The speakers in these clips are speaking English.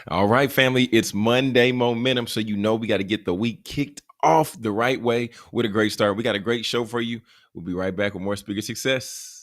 All right, family. It's Monday momentum. So, we got to get the week kicked off the right way with a great start. We got a great show for you. We'll be right back with more speaker success.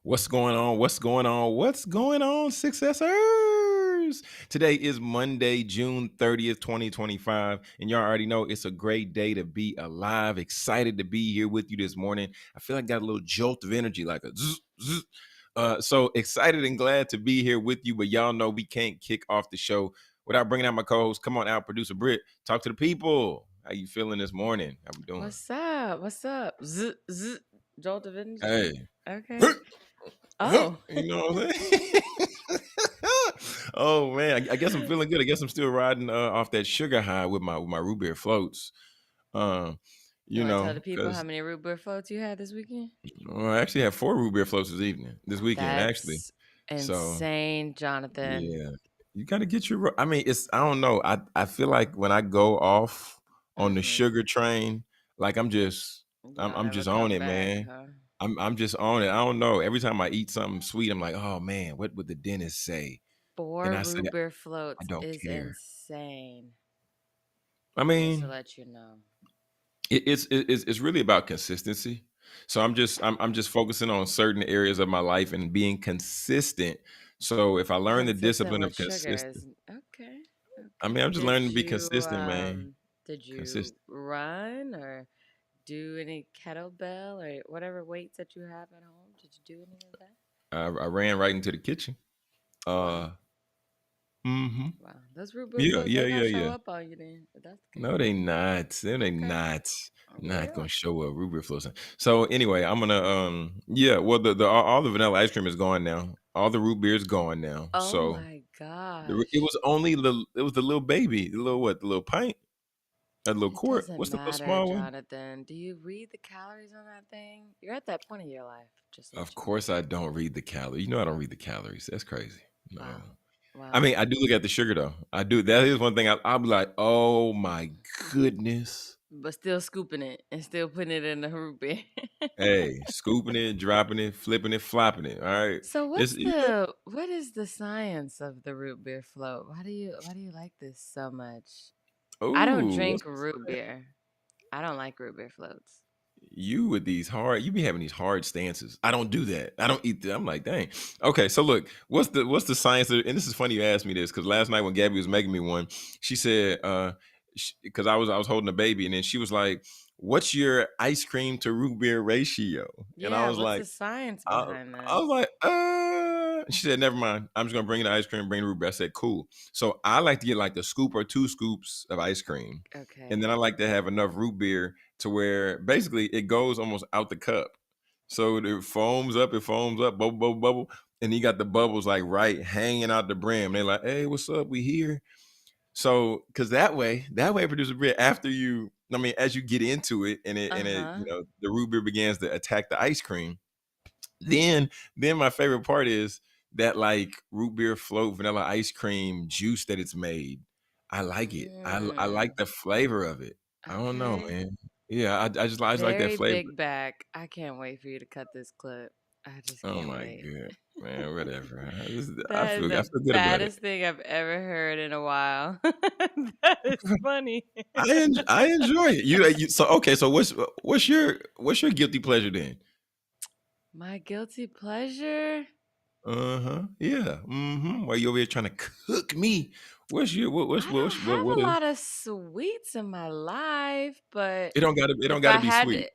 What's going on? What's going on? What's going on, successors? Today is Monday, June 30th, 2025. And y'all already know it's a great day to be alive. Excited to be here with you this morning. I feel like I got a little jolt of energy, like a zzz, zzz. So excited and glad to be here with you. But y'all know we can't kick off the show without bringing out my co-host. Come on out, producer Britt. Talk to the people. How you feeling this morning? How we doing? What's up? What's up? Jolt of energy. Hey. Okay. Oh. You know what I'm saying? Oh man, I guess I'm feeling good. I guess I'm still riding off that sugar high with my root beer floats. Um, You want to tell the people how because many root beer floats you had this weekend? I actually have 4 root beer floats this weekend actually. That's So insane, Jonathan. yeah, you got to get your. I mean, I don't know. I feel like when I go off on the Mm-hmm. sugar train, like I'm just You I'm, don't I'm ever just on come it, back, man. huh? I'm just on it. I don't know. Every time I eat something sweet, I'm like, oh man, what would the dentist say? And 4 I say, root beer I floats don't is care. insane. I Just to mean, let you know. it's really about consistency. So I'm just focusing on certain areas of my life and being consistent. So if I learn the Consistent discipline of with sugar consistent, is okay. I Okay. mean, I'm just Did learning to be you consistent, man. um did you Consistent. run or do any kettlebell or whatever weights that you have at home? Did you do any of that? I ran right into the kitchen. Wow. Uh, mm-hmm. Wow. Those root beer Yeah, floats, yeah, they yeah, gonna show yeah. up on you then. If that's the case. No, they not. They Okay. not Well. gonna show up. Ruby flows. So anyway, I'm gonna yeah. Well, the all the vanilla ice cream is gone now. All the root beer is gone now. Oh So my it gosh. was only the little baby, the little what, the little pint, a little It quart. doesn't What's the little matter, small one? Jonathan. Do you read the calories on that thing? You're at that point in your life. Just to Of let you know. course, I don't read the calories. I don't read the calories. That's crazy. No. Wow. I Wow. mean, I do look at the sugar though. I do. That is one thing I'll be like, oh my goodness. But still scooping it and still putting it in the root beer. Hey, scooping it, dropping it, flipping it, flopping it. All right. So It's yeah. what is the science of the root beer float? Why do you like this so much? I don't Oh, what's drink root beer. I don't like root beer floats. you with these hard? You be having these hard stances. I don't do that. I don't eat that. I'm like, dang. Okay, so look, what's the science? And this is funny you asked me this because last night when Gabby was making me one, she said, because I was holding a baby, and then she was like, "What's your ice cream to root beer ratio?" And I Yeah, was what's like, the science I, behind I that? was like, She said, never mind. I'm just gonna bring the ice cream, bring the root beer. I said, cool. So I like to get like a scoop or 2 scoops of ice cream, and Okay. then I like to have enough root beer to where basically it goes almost out the cup. So it foams up, bubble, bubble, bubble, and you got the bubbles like right hanging out the brim. They're like, hey, what's up? We here. So, because that way, producer Britt, after you, I mean, as you get into it, and it, Uh-huh. the root beer begins to attack the ice cream, then my favorite part is that like root beer float vanilla ice cream juice that it's made. I like it. I like Mm, the flavor of it. I don't know, okay. man. Yeah, I just like that Very flavor. big back. I can't wait for you to cut this clip. I just Oh can't my wait. god, man, whatever. I That is feel I the feel good about it. baddest thing I've ever heard in a while. That is funny. I enjoy it. So okay. So what's your guilty pleasure then? My guilty pleasure? Uh huh. Yeah. Mm-hmm. While you over here trying to cook me, what's your I don't have what a is? lot of sweets in my life, but It don't if gotta I be had sweet. to,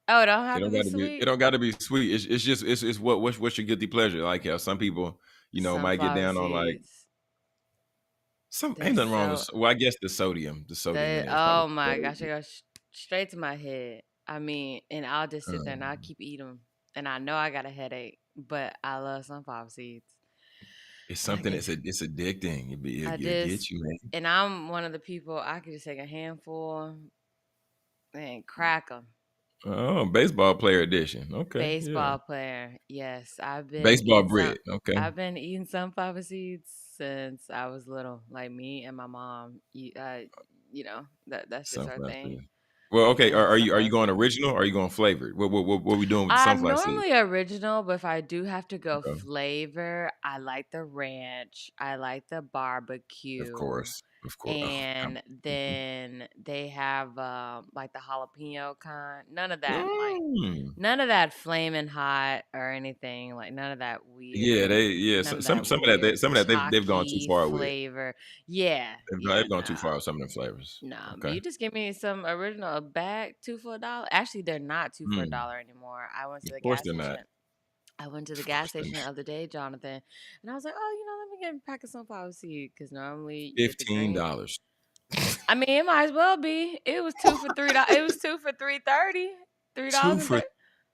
oh, it don't It have to don't be gotta be. It sweet. don't gotta be sweet. It's just it's what's your guilty pleasure? Like how some people might get Sunflower down on like seeds. some They're ain't nothing wrong with. so Well, I guess the sodium in they. there is probably Oh my better. gosh, it goes straight to my head. I mean, and I'll just sit there and I'll Um, keep eating 'em, and I know I got a headache. but I love sunflower seeds. It's And I something get, that's it's addicting. I It'll just, get you, man. and I'm one of the people I could just take a handful and crack them. Oh, baseball player edition. Okay, yeah. Baseball player, yes. Baseball Brit. Okay. I've been eating sunflower seeds since I was little. Like me and my mom, that's just our Sunflower thing. seeds. Well, okay. Yeah, Are you sunflower going seeds. original or are you going flavored? What we doing with the I'm sunflower seeds? normally original, but if I do have to go Okay. flavor, I like the ranch. I like the Of barbecue. course. Of course. Oh, And then they have like the jalapeno kind. mm. None of that flaming hot or anything. Like Yeah, none of that some of that weird they've gone too chalky far with. flavor. Yeah, yeah, They've gone too far no. with some of them flavors. No, Okay. you just give me some original a bag, two for a dollar. Actually, they're not two for a Mm. dollar anymore. I went to Of the course gas they're not. station. I went to the Of gas course they're station the not. other day, Jonathan, and I was like, "Oh, let me get a pack of sunflower seed because normally you get the green." $15. I mean, it might as well be. It was two for $3. It was two for 3.30, Two $3 and for 30.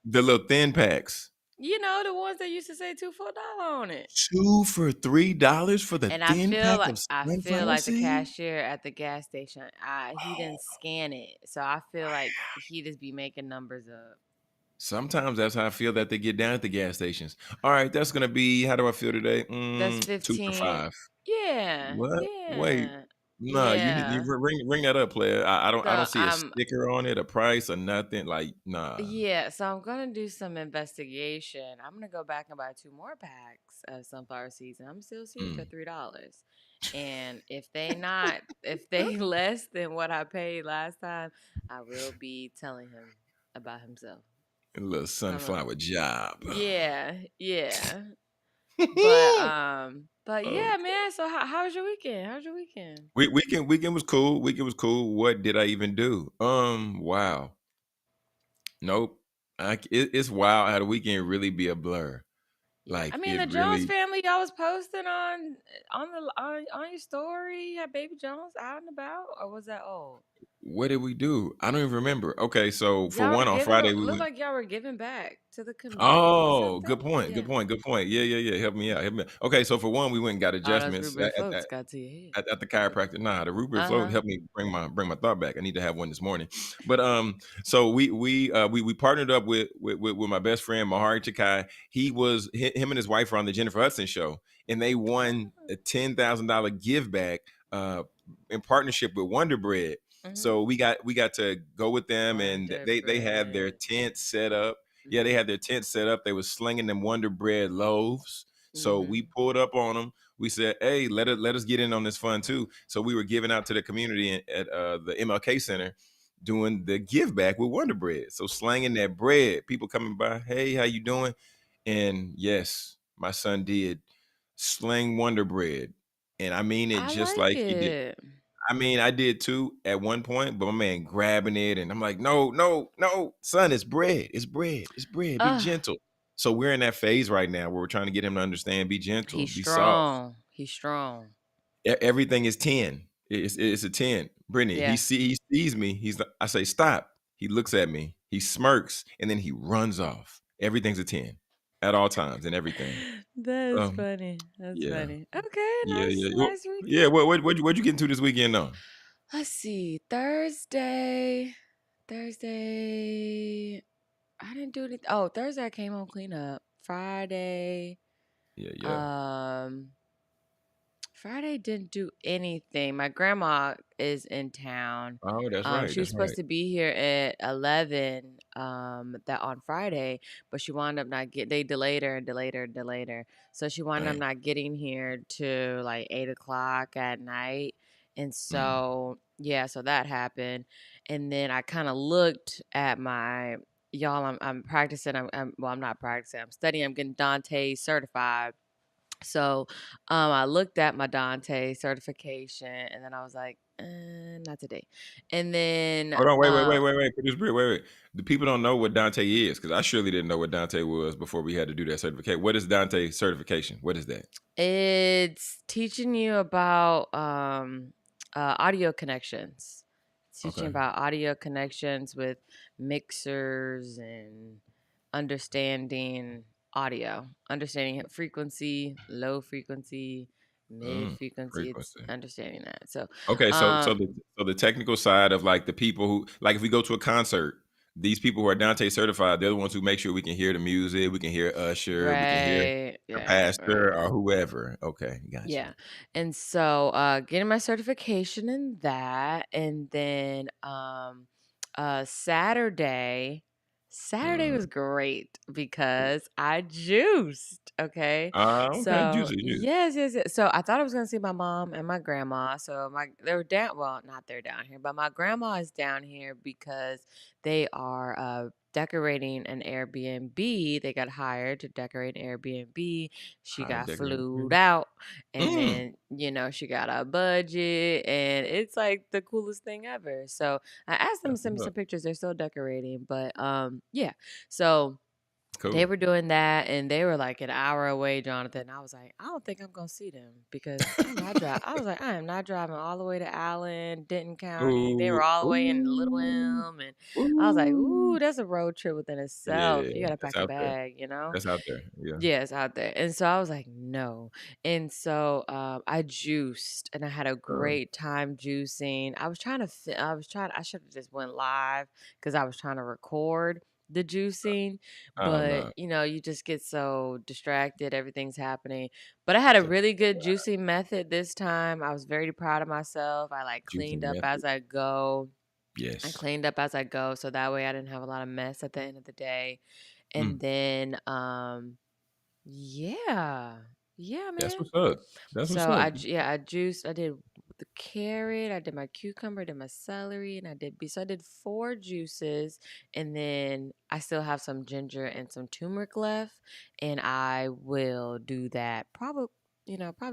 the little thin packs. The ones that used to say two for a dollar on it. Two for $3 for the And thin pack of I feel sunflower like the seed? cashier at the gas station, he didn't Oh, scan it, so I feel like he just be making numbers up. sometimes that's how I feel that they get down at the gas stations. All right, that's gonna be how do I feel today? That's 2 for 15. 5. Yeah, What? Wait. yeah, Nah, you yeah. ring that up, player. I don't So see a sticker on it, a price or nothing. Like, nah. so I'm gonna do some investigation. I'm gonna go back and buy two more packs of sunflower seeds, and I'm still see if they're Mm. $3. And if they less than what I paid last time, I will be telling him about himself. A little I'm a, sunflower job. yeah, yeah. Okay. But yeah, man. So how was your weekend? How's your weekend? Weekend was cool. Weekend was cool. What did I even do? Wow. Nope. It's wild how the weekend really be a blur. Yeah, I Like mean it the Jones really. family y'all was posting on your story. You had Baby Jones out and about, or was that old? What did we do? I don't even remember. Okay, so for Y'all were one, on giving. Friday we Looked went. like y'all were giving back to the community or Oh, something. good point. Good Yeah. point. Good point. Yeah, yeah, yeah. Help me out. Help me out. Okay, so for one, we went and got Oh, those adjustments rubric folks got to your head. at the chiropractor. Nah, the Rupert Uh float huh. helped me bring my thought back. I need to have one this morning. But so we partnered up with my best friend Mahari Chakai. Him and his wife were on the Jennifer Hudson show, and they won a $10,000 give back uh in partnership with Wonder Bread. Mhm. So we got to go with them, and Wonder they had their bread. tent set up. Yeah, they Mhm. had their tent set up. They was slinging them Wonder Bread loaves. So we Mhm. pulled up on them. We said, "Hey, let us get in on this fun too." So we were giving out to the community at the MLK Center, doing the give back with Wonder Bread. So slanging that bread, people coming by, "Hey, how you doing?" And yes, my son did sling Wonder Bread, and I mean it I just like like he did. it. I mean, I did too at one point, but my man grabbing it, and I'm like, no, no, no, son, it's bread, it's bread, it's bread. Be Ugh. gentle. So we're in that phase right now where we're trying to get him to understand, be gentle, He's be soft. strong. He's strong. Everything is 10. It's a 10. Brittany, Yeah. he sees me. I say stop. He looks at me. He smirks, and then he runs off. Everything's a 10 at all times and everything. That is So funny. That's yeah, funny. Okay, yeah, yeah. nice Yeah, weekend. what you get into this weekend though? Let's see. Thursday. I didn't do anything. Oh, Thursday I came home clean up. Yeah, yeah. Um, Friday didn't do anything. My grandma is in town. Oh, that's right. She was That's supposed right. to be here at 11 that on Friday, but she wound up not get they delayed her and delayed her and delayed her. So she wound up Dang. not getting here to like 8 o'clock at night. And Mm. so yeah, so that happened. And then I kind of looked at my y'all, I'm practicing. I'm not practicing, I'm studying, I'm getting Dante certified. So, I looked at my Dante certification, and then I was like, not today. And then, Hold on, wait. Producer Britt, wait. The people don't know what Dante is because I surely didn't know what Dante was before we had to do that certificate. What is Dante certification? What is that? it's teaching you about audio connections. It's teaching Okay. about audio connections with mixers and understanding audio, understanding frequency, low frequency, mid frequency. It's Frequency. understanding that. So, Okay, um, so the technical side of like the people who like if we go to a concert, these people who are Dante certified, they're the ones who make sure we can hear the music, we can hear Usher, we can hear right, the yeah, pastor right. or whoever. Okay, got you. Yeah. And so getting my certification in that, and then Saturday Mm. was great because I juiced. Okay. Okay, So juicy, juicy. yes. So I thought I was gonna see my mom and my grandma. So they were down, well, not they're down here, but my grandma is down here because they are decorating an Airbnb. They got hired to decorate an Airbnb. She High got flued decorated. out, and Mm, then she got a budget, and it's like the coolest thing ever. So I asked them to that's send me what's some up. pictures. They're still decorating, but yeah. So they Cool. were doing that, and they were like an hour away, Jonathan. I was like, I don't think I'm gonna see them because I'm not driving. I was like, I am not driving all the way to Allen, Denton County. They were Ooh, all the way in Little ooh, Elm, and I was like, ooh. ooh, that's a road trip within itself. Yeah, You gotta that's pack a out there. bag. That's out there. Yeah, Yeah, it's out there. And so I was like, no. And so I juiced, and I had a uh, great time juicing. I should have just went live because I was trying to record the juicing, oh but no, you just get so distracted, everything's happening. But I had a so really good juicing method this time. I was very proud of myself. I like juicy cleaned up method. as I go. I Yes. cleaned up as I go, so that way I didn't have a lot of mess at the end of the day. And Mm, then yeah. Yeah, that's man. what's up. That's what's So up. I juiced. I did the carrot, I did my cucumber, I did my celery, and I did beet. So I did four juices, and then I still have some ginger and some turmeric left, and I will do that probably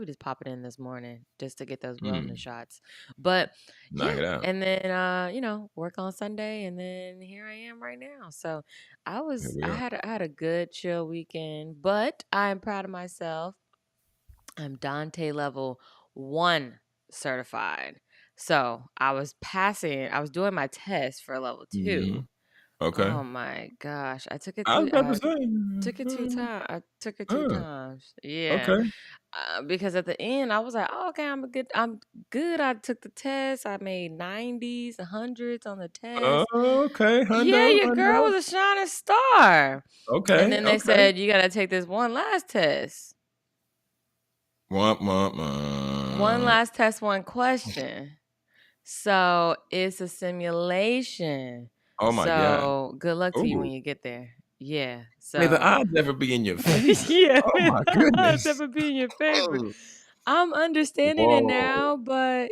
just pop it in this morning just to get those wellness Mm, shots. But knock yeah, it out. and then work on Sunday, and then here I am right now. So Here we I are. had I had a good chill weekend, but I'm proud of myself. I'm Dante level 1 certified. So, I was doing my test for level 2. Mhm. Okay. Oh my gosh, I was about to say, I took it 2 uh, times. Yeah. okay. Because at the end I was like, "Oh, okay, I'm good. I took the test. I made 90s, 100s on the test." Okay, Yeah, hundo, your girl hundo. was a shining star. And Okay, then they okay. said, "You got to take this one last test." Womp, womp, One womp. last test, one question. So it's a simulation. Oh my god. So good luck to you when Ooh, you get there. Yeah. may the So odds ever be in your favor. yeah, Oh man, my odds goodness. ever be in your favor. Oh, I'm understanding it whoa. now, but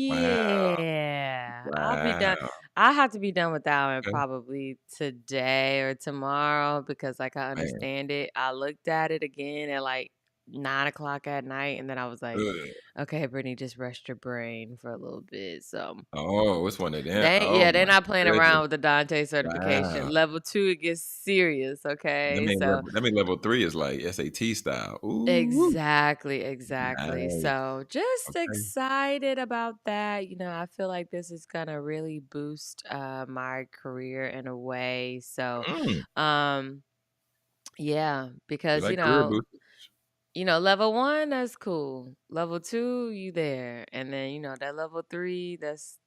Wow, yeah, I'll be done. wow. I have to be done with that one Okay, probably today or tomorrow because, like, I man. understand it. I looked at it again at like 9 o'clock at night, and then I was like, Ugh. "Okay, Brittany, just rest your brain for a little bit." So Oh, which one of them? they, Oh yeah, they're my not playing goodness. around with the Dante certification. Wow. Level 2, it gets serious. That Okay, mean so level 3 is like SAT style. Ooh, exactly. nice. So just Okay. excited about that. I feel like this is gonna really boost my career in a way. So Mm, um yeah, we because like career boost. level 1, that's cool. Level 2, you there. And then, that level 3, that's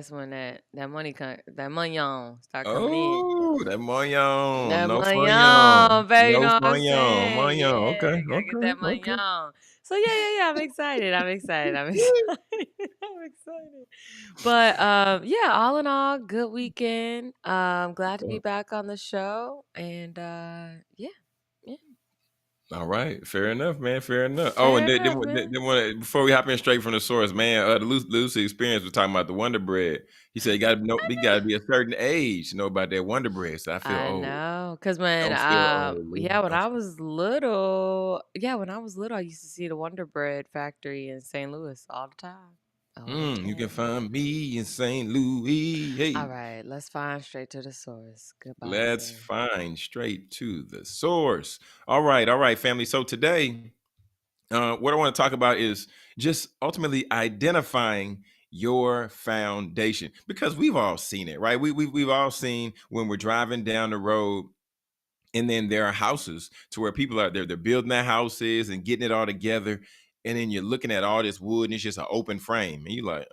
when that money on start coming in. Oh, that moñón, That no money fuñón, on, baby, you no know what I'm fuñón, saying? moñón. Yeah, Okay, gotta get okay, that money okay. on. So yeah, I'm excited. I'm excited. I'm excited. I'm excited. But yeah, all in all, good weekend. Glad to be So, back on the show. And yeah, yeah. all right, fair enough, man. Fair enough. Oh, Fair and enough, man. then before we hop in straight from the source, man, the Lucy experience was talking about the Wonder Bread. He said you got to be a certain age to know about that Wonder Bread. So I feel I old. know, cause when Don't feel old, Lou. when Don't I was little, I used to see the Wonder Bread factory in St. Louis all the time, all the you can time. find me in St. Louis. All Hey, right, let's find straight to the source. Goodbye, let's sir. find straight to the source. All right, family. So today, what I want to talk about is just ultimately identifying your foundation because we've all seen it, right? We've all seen when we're driving down the road And then there are houses to where people are there, they're building their houses and getting it all together. And then you're looking at all this wood and it's just an open frame. And you're like,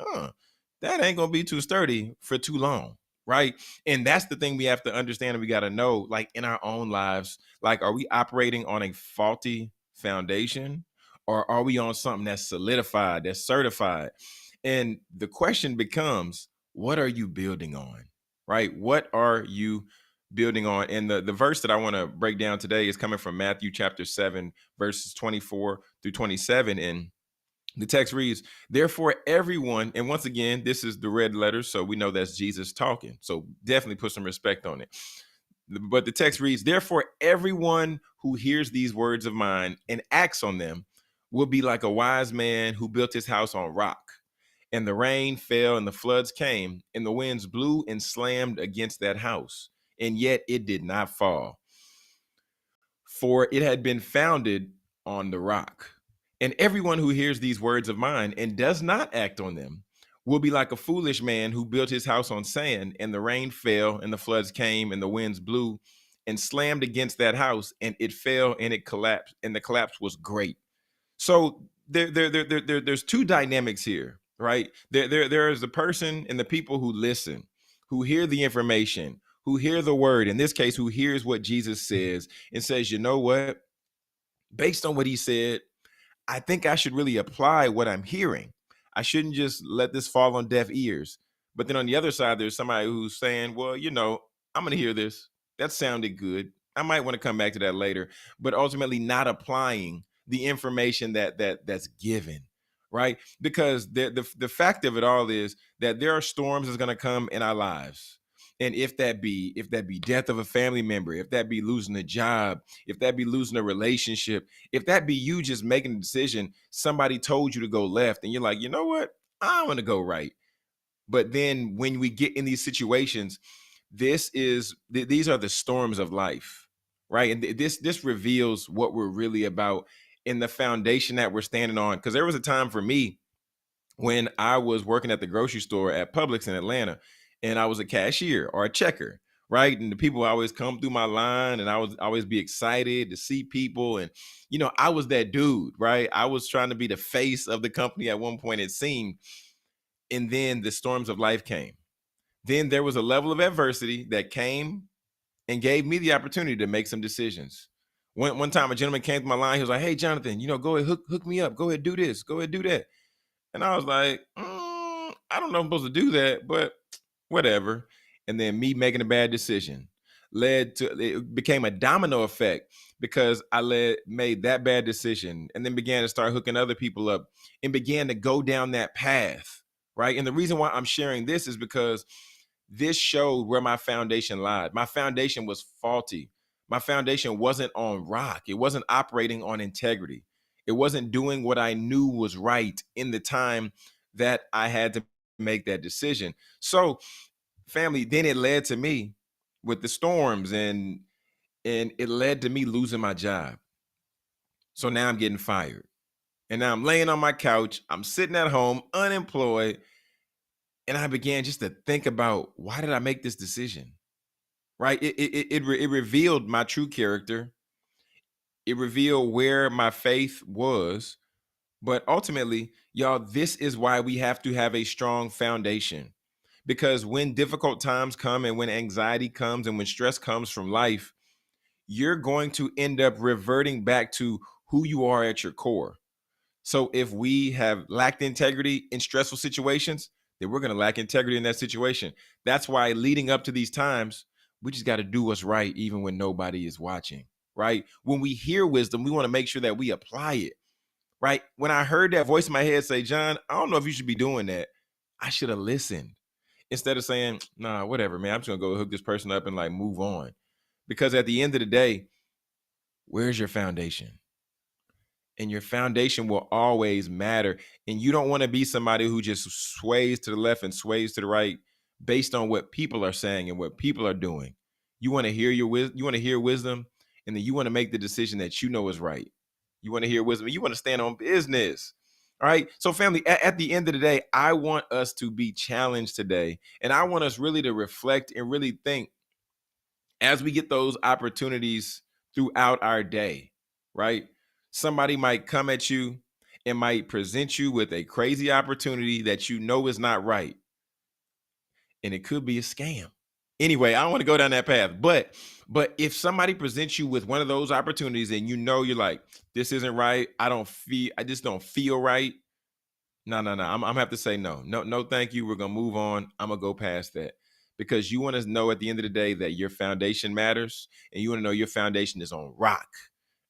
that ain't gonna be too sturdy for too long. Right. And that's the thing we have to understand and we got to know, like in our own lives, like, are we operating on a faulty foundation or are we on something that's solidified, that's certified? And the question becomes, what are you building on? Right? What are you building on? And the verse that I want to break down today is coming from Matthew chapter 7, verses 24 through 27. And the text reads, therefore, everyone, and once again, this is the red letters, so we know that's Jesus talking. So definitely put some respect on it. But the text reads, therefore, everyone who hears these words of mine and acts on them will be like a wise man who built his house on rock. And the rain fell and the floods came and the winds blew and slammed against that house. And yet it did not fall, for it had been founded on the rock. And everyone who hears these words of mine and does not act on them will be like a foolish man who built his house on sand, and the rain fell, and the floods came, and the winds blew and slammed against that house, and it fell and it collapsed, and the collapse was great. So there's two dynamics here, right? There is the person and the people who listen, who hear the information, who hear the word, in this case, who hears what Jesus says and says, you know what? Based on what he said, I think I should really apply what I'm hearing. I shouldn't just let this fall on deaf ears. But then on the other side, there's somebody who's saying, well, I'm going to hear this. That sounded good. I might want to come back to that later, but ultimately not applying the information that's given, right? Because the fact of it all is that there are storms that's going to come in our lives. And if that be death of a family member, if that be losing a job, if that be losing a relationship, if that be you just making a decision, somebody told you to go left and you're like, you know what? I want to go right. But then when we get in these situations, these are the storms of life, right? And this reveals what we're really about in the foundation that we're standing on. Because there was a time for me when I was working at the grocery store at Publix in Atlanta, and I was a cashier or a checker, right? And the people always come through my line, and I was always be excited to see people. And I was that dude, right? I was trying to be the face of the company at one point, it seemed. And then the storms of life came. Then there was a level of adversity that came and gave me the opportunity to make some decisions. One time, a gentleman came to my line. He was like, "Hey, Jonathan, go ahead, hook me up. Go ahead, do this. Go ahead, do that." And I was like, I don't know if I'm supposed to do that, but whatever. And then me making a bad decision led to, it became a domino effect because made that bad decision and then began to start hooking other people up and began to go down that path. Right. And the reason why I'm sharing this is because this showed where my foundation lied. My foundation was faulty. My foundation wasn't on rock. It wasn't operating on integrity. It wasn't doing what I knew was right in the time that I had to make that decision. So, family, then it led to me with the storms and it led to me losing my job. So now I'm getting fired. And now I'm laying on my couch. I'm sitting at home unemployed. And I began just to think about, why did I make this decision? Right? It revealed my true character. It revealed where my faith was. But ultimately, y'all, this is why we have to have a strong foundation. Because when difficult times come and when anxiety comes and when stress comes from life, you're going to end up reverting back to who you are at your core. So if we have lacked integrity in stressful situations, then we're going to lack integrity in that situation. That's why leading up to these times, we just got to do what's right, even when nobody is watching, right? When we hear wisdom, we want to make sure that we apply it, right? When I heard that voice in my head say, John, I don't know if you should be doing that, I should have listened instead of saying, nah, whatever, man, I'm just going to go hook this person up and like move on. Because at the end of the day, where's your foundation? And your foundation will always matter. And you don't want to be somebody who just sways to the left and sways to the right based on what people are saying and what people are doing. You want to hear you want to hear wisdom, and then you want to make the decision that you know is right. You want to hear wisdom. You want to stand on business. All right. So, family, at the end of the day, I want us to be challenged today. And I want us really to reflect and really think, as we get those opportunities throughout our day, right? Somebody might come at you and might present you with a crazy opportunity that you know is not right, and it could be a scam. Anyway, I don't want to go down that path, but if somebody presents you with one of those opportunities and you know you're like, this isn't right, I just don't feel right. No, no, no. I'm gonna have to say no. No, no, thank you. We're gonna move on. I'm gonna go past that. Because you want to know at the end of the day that your foundation matters, and you want to know your foundation is on rock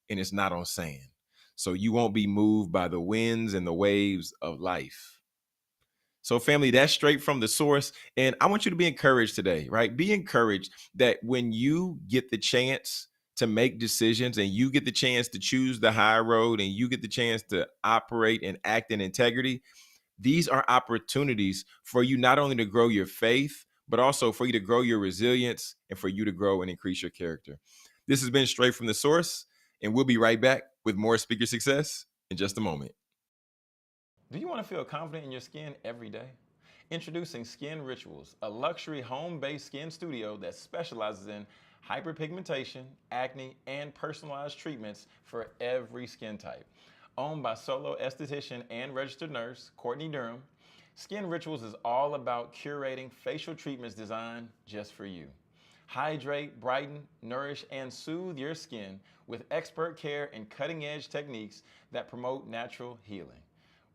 and it's not on sand. So you won't be moved by the winds and the waves of life. So, family, that's straight from the source. And I want you to be encouraged today, right? Be encouraged that when you get the chance to make decisions and you get the chance to choose the high road and you get the chance to operate and act in integrity, these are opportunities for you not only to grow your faith, but also for you to grow your resilience and for you to grow and increase your character. This has been straight from the source, and we'll be right back with more speaker success in just a moment. Do you want to feel confident in your skin every day? Introducing Skin Rituals, a luxury home-based skin studio that specializes in hyperpigmentation, acne, and personalized treatments for every skin type. Owned by solo esthetician and registered nurse Courtney Durham, Skin Rituals is all about curating facial treatments designed just for you. Hydrate, brighten, nourish, and soothe your skin with expert care and cutting-edge techniques that promote natural healing.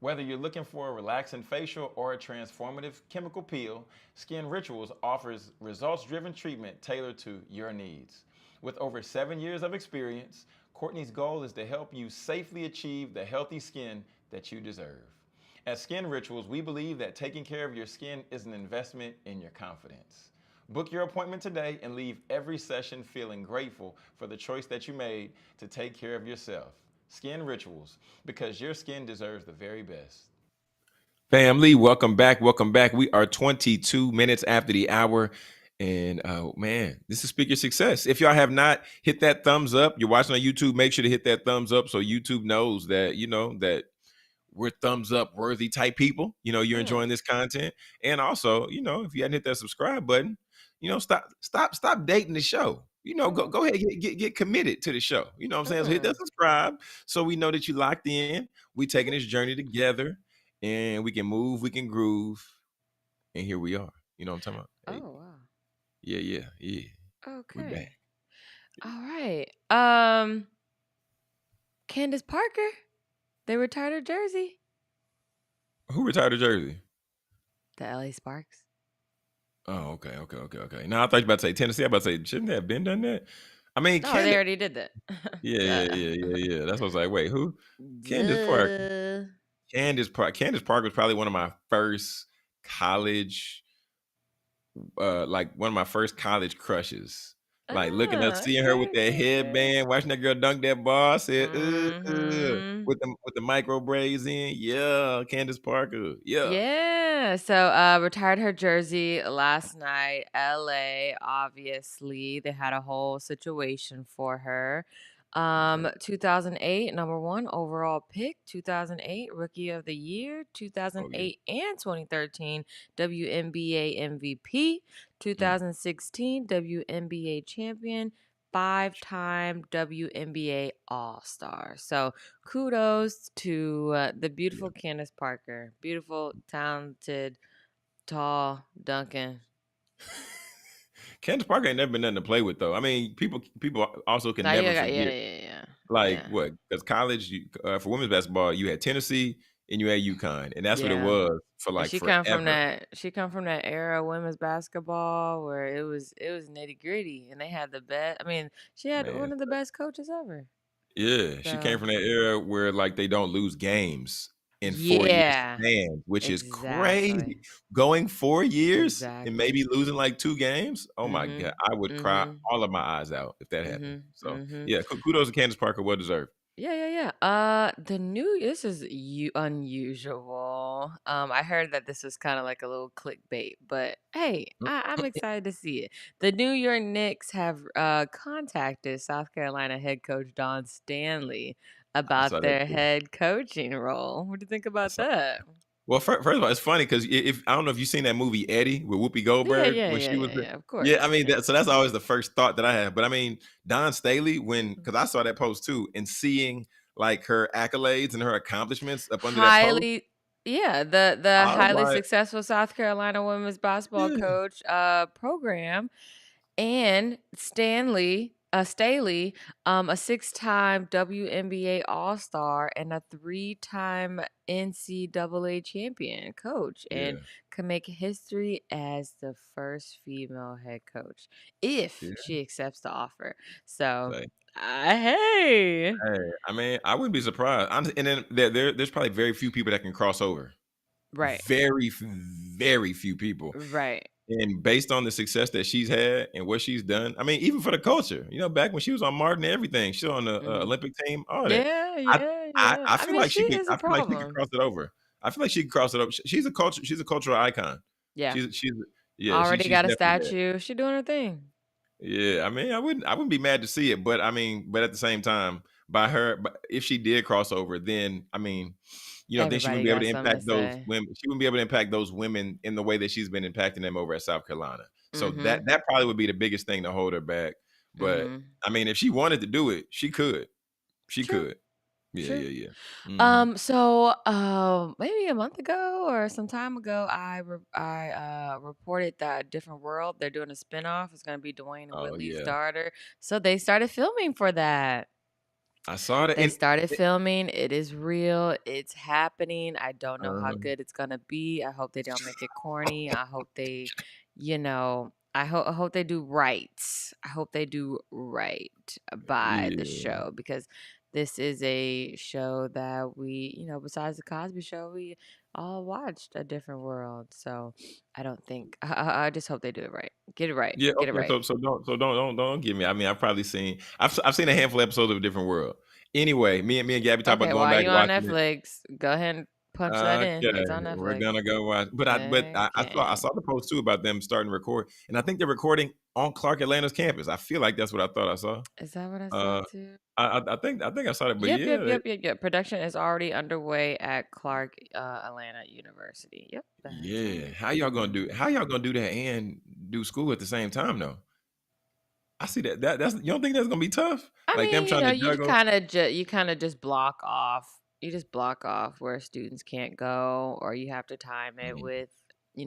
Whether you're looking for a relaxing facial or a transformative chemical peel, Skin Rituals offers results-driven treatment tailored to your needs. With over 7 years of experience, Courtney's goal is to help you safely achieve the healthy skin that you deserve. At Skin Rituals, we believe that taking care of your skin is an investment in your confidence. Book your appointment today and leave every session feeling grateful for the choice that you made to take care of yourself. Skin Rituals, because your skin deserves the very best. Family, welcome back. Welcome back. We are 22 minutes after the hour. And man, this is Speaker Success. If y'all have not hit that thumbs up, you're watching on YouTube, make sure to hit that thumbs up so YouTube knows that, that we're thumbs up worthy type people. You're Mm, enjoying this content. And also, if you hadn't hit that subscribe button, stop dating the show. Go mm, go ahead, get committed to the show. You know what I'm saying? So hit that mm. subscribe so we know that you locked in. We taking this journey together and we can move, we can groove, and here we are. You know what I'm talking about? Hey, Oh, wow. yeah, yeah, yeah. We back. Okay. All right. Candace Parker, they retired her jersey. Who retired the jersey? The LA Sparks. Oh, okay, okay, okay, okay. Now I thought you were about to say Tennessee. I was about to say, shouldn't they have been done that? I mean, No, they Candace. already did that. Yeah, yeah, Duh. yeah, yeah, yeah. That's what I was like. Wait, who? Candace Park. Duh. Candace Park was probably one of my first college, like one of my first college crushes. Like looking up, Ah, seeing her with okay, that okay, okay. headband, watching that girl dunk that ball. I said, Mm-hmm. with the micro braids in, yeah, Candace Parker, yeah. Yeah. So retired her jersey last night. LA, obviously. They had a whole situation for her. Okay, 2008, number one overall pick, 2008 Rookie of the Year, oh yeah, 2008 and 2013 WNBA MVP, mm, 2016 WNBA champion, five-time WNBA All-Star. So kudos to the yeah. beautiful Candace Parker. Beautiful, talented, tall Duncan. Candace Parker ain't never been nothing to play with though. I mean, people also can Now you never got yeah, forget. yeah, yeah. Like Yeah. what? Because college for women's basketball, you had Tennessee and you had UConn, and that's what it Yeah. was for And like she come from forever. that era of women's basketball where it was nitty-gritty and they had the best. I mean, she had Man, one of the best coaches ever. yeah, she came So, from that era where like they don't lose games in 4 year yeah. span, which is crazy. Exactly. Going 4 years and Exactly. maybe losing like 2 games. Oh my god, Mhm. I would cry Mhm. all of my eyes out if that happened. Mhm. So Mhm. yeah, kudos to Candace Parker, well deserved. Yeah, yeah, yeah. The new this is unusual. I heard that this was kind of like a little clickbait, but hey, I'm excited to see it. The New York Knicks have contacted South Carolina head coach Don Stanley I saw about that their too. head coaching role. What do you think I about saw that? Well, first of all, it's funny because if I don't know if you've seen that movie Eddie with Whoopi Yeah, Goldberg yeah, when yeah, she was yeah, the yeah. Of yeah, I course. mean, Yeah. so that's always the first thought that I have. But I mean, Don Staley, when Mhm. because I saw that post too, and seeing like her accolades and her accomplishments up under that post, Highly yeah, the I was highly like, successful South Carolina women's basketball yeah, coach, program, and Staley, a six-time WNBA All-Star and a three-time NCAA champion coach, and yeah, can make history as the first female head coach if yeah. she accepts the offer. So, Say, hey. hey, I mean, I wouldn't be surprised. And then there's probably very few people that can cross over. Right, Very few people. right. And based on the success that she's had and what she's done, I mean, even for the culture, back when she was on Martin and everything, she was on the Mhm. Olympic team, all that. Yeah, I, yeah, I yeah. I I feel mean, like she she could. is I a feel like she could problem. cross it over. I feel like she could cross it over. She's a culture. She's a cultural icon. Yeah. She's yeah. Already She's got a definitely that. statue. She doing her thing. Yeah, I mean, I wouldn't be mad to see it, but I mean, but at the same time, by her, but if she did cross over, then I mean, then she wouldn't Everybody be able got to something to impact those say. women. She wouldn't be able to impact those women in the way that she's been impacting them over at South Carolina. So that Mhm. that probably would be the biggest thing to hold her back. But Mhm. I mean, if she wanted to do it, she could. She True. could. Yeah, True. yeah, yeah. So, maybe a month ago or some time ago, I reported that Different World, they're doing a spinoff. It's gonna be Dwayne and Oh Whitley's yeah, daughter. So they started filming for that. I saw that. They And started filming. It is real. It's happening. I don't know how uh, good it's gonna be. I hope they don't make it corny. I hope they, I hope they do right. I hope they do right by the yeah, show because this is a show that we, besides the Cosby Show, we all watched A Different World. So I don't think I just hope they do it right. Get it right. yeah. Get it Okay, right. so don't give me. I mean, I've probably seen. I've seen a handful of episodes of A Different World. Anyway, me and Gabby talk about Okay, going while back you and on watching it. Netflix, go ahead and punch that in. Okay, It's on we're Netflix. gonna go watch. But I saw Okay. the post too about them starting to record, and I think they're recording on Clark Atlanta's campus. I feel like that's what I thought I saw. Is that what I saw Uh, too? I think I saw that, but Yep, yep, yeah, yep, yep, yep. Production is already underway at Clark Atlanta University. Yep, that's yeah. right. How y'all gonna do? Hmm. How y'all gonna do that and do school at the same time though? I see that. That's you don't think that's gonna be tough? I Like them mean, trying to you juggle. kind of you kind of just block off. You just block off where students can't go, or you have to time it Mm, with,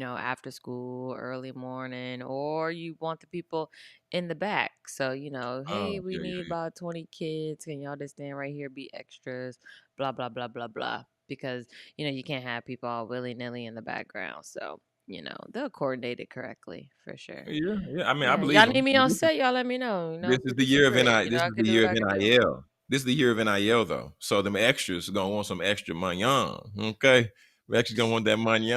after school, early morning, or you want the people in the back. So, hey, oh we yeah, need yeah, about 20 kids. Can y'all just stand right here, be extras, blah, blah, blah, blah, blah. Because, you can't have people all willy nilly in the background. So, they'll coordinate it correctly for sure. yeah, yeah. I mean, I Yeah. believe Y'all need them. me on set, y'all let me know. This is the Producer year of Britt. NI. This I is the could do year what of I could do. NIL. This is the year of NIL though. So them extras are gonna want some extra money on. Okay. We're actually gonna want that money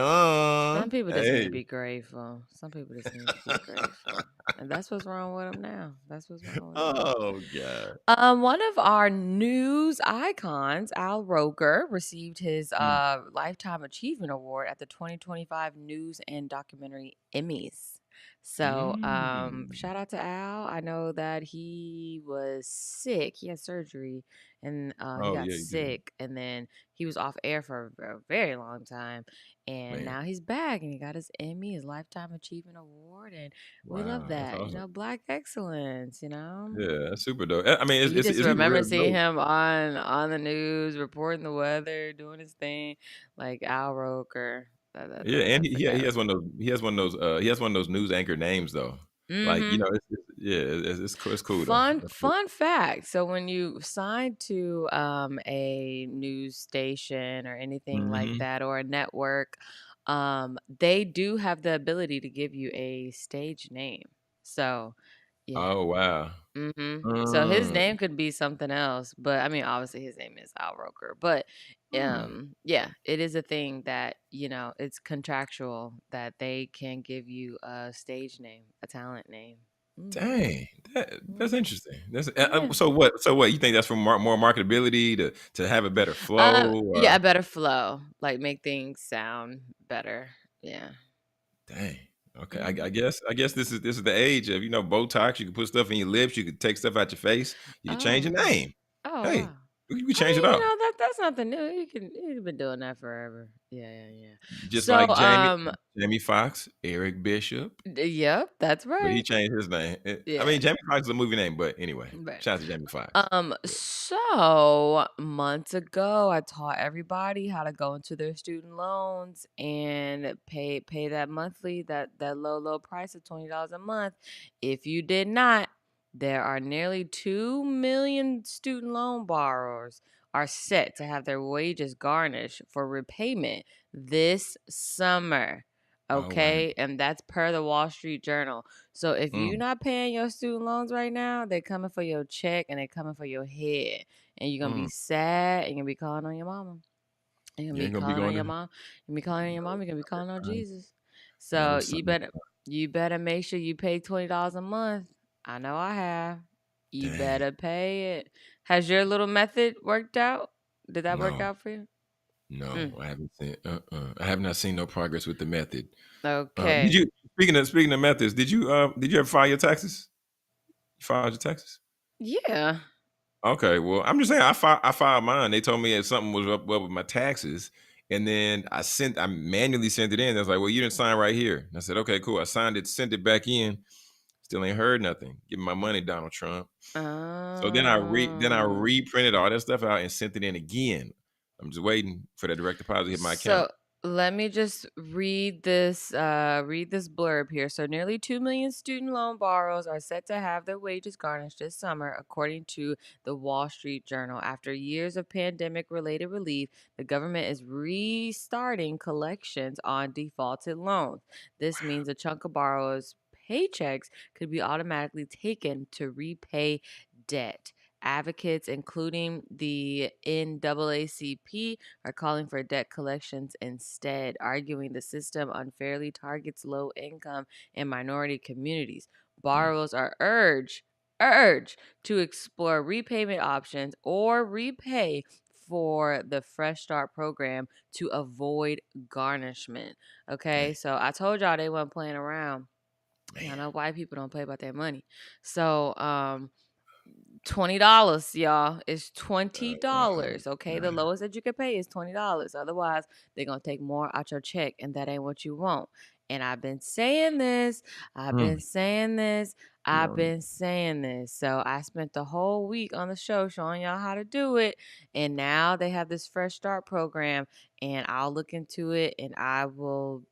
Some on. people just need Hey. to be grateful. Some people just need to be grateful. And that's what's wrong with them now. That's what's wrong with them now. Oh God. One of our news icons, Al Roker, received his Mm. Lifetime Achievement Award at the 2025 News and Documentary Emmys. So, Mm. shout out to Al. I know that he was sick. He had surgery and he Oh got yeah, you did. sick, and then he was off air for a very long time. And Man. now he's back and he got his Emmy, his Lifetime Achievement Award. And we love Wow. That's that, awesome. Black excellence. Yeah, that's super dope. I mean, You just it's even remember real seeing dope. him on the news, reporting the weather, doing his thing, like Al Roker. Yeah, and That's the he guy to has one me. of those he has one of those news anchor names though. Like, Mhm. yeah, it's cool though. Fun That's cool. fun fact. So when you sign to a news station or anything like Mhm. that or a network, they do have the ability to give you a stage name. So, yeah. Oh wow. So his Mm. name could be something else, but I mean, obviously his name is Al Roker. But Mm. yeah, it is a thing that, it's contractual that they can give you a stage name, a talent name. Mhm. Dang, that's Mhm. interesting. That's Yeah. so what you think that's for more marketability to have a better flow Yeah, or a better flow, like make things sound better. Yeah. dang. Okay, I Mhm. guess this is the age of Botox. You can put stuff in your lips. You can take stuff out your face. You can change your Oh. name. Oh, Hey, wow. You can I change it mean, up. that's nothing new. You've been doing that forever. Yeah, yeah, yeah. Just So, like Jamie Foxx, Eric Bishop, yep, that's but he right. changed his name. I Yeah, mean, Jamie Foxx is a movie name, but anyway, right. shout out to Jamie Foxx. Yeah. So months ago, I taught everybody how to go into their student loans and pay that monthly, that low price of $20 a month. If you did not, there are nearly 2 million student loan borrowers are set to have their wages garnished for repayment this summer. Oh, wow. Okay, and that's per the Wall Street Journal. So if you're Mm, not paying your student loans right now, they're coming for your check and they're coming for your head. And you're gonna be mm. sad and you're gonna be calling on your mama. You're gonna You be ain't gonna be calling on going your there? mom. You're gonna be calling on your mom, you're gonna be calling on Um, Jesus. no, So son. you better make sure you pay $20 a month. I know I have. You Dang. better pay it. Has your little method worked out? Did that work No, out for you? no, Mm. I haven't seen I have not seen no progress with the method. Did Okay. you speaking of methods, did you ever file your taxes? You filed your taxes? Yeah. Okay, well, I'm just saying I filed mine. They told me if something was up with my taxes, and then I manually sent it in. They was like, "Well, you didn't sign right here." And I said, "Okay, cool." I signed it, sent it back in. Still ain't heard nothing. Give me my money, Donald Trump. So then I Oh. reprinted all that stuff out and sent it in again. I'm just waiting for that direct deposit to hit my So account. let me just read this blurb here. So nearly 2 million student loan borrowers are set to have their wages garnished this summer, according to the Wall Street Journal. After years of pandemic related relief, the government is restarting collections on defaulted loans. This means a chunk of borrowers' paychecks could be automatically taken to repay debt. Advocates, including the NAACP, are calling for debt collections instead, arguing the system unfairly targets low income and minority communities. Mm, Borrowers are urged to explore repayment options or repay for the Fresh Start program to avoid garnishment. Okay, dang, so I told y'all they weren't playing around. Y'all man. know white people don't play about their money. So $20, y'all. It's $20. Okay. The Man. lowest that you can pay is $20. Otherwise, they're gonna take more out your check, and that ain't what you want. And I've been saying this, I've Mm, been saying this, I've no, been saying this. So I spent the whole week on the show showing y'all how to do it. And now they have this fresh start program, and I'll look into it and I will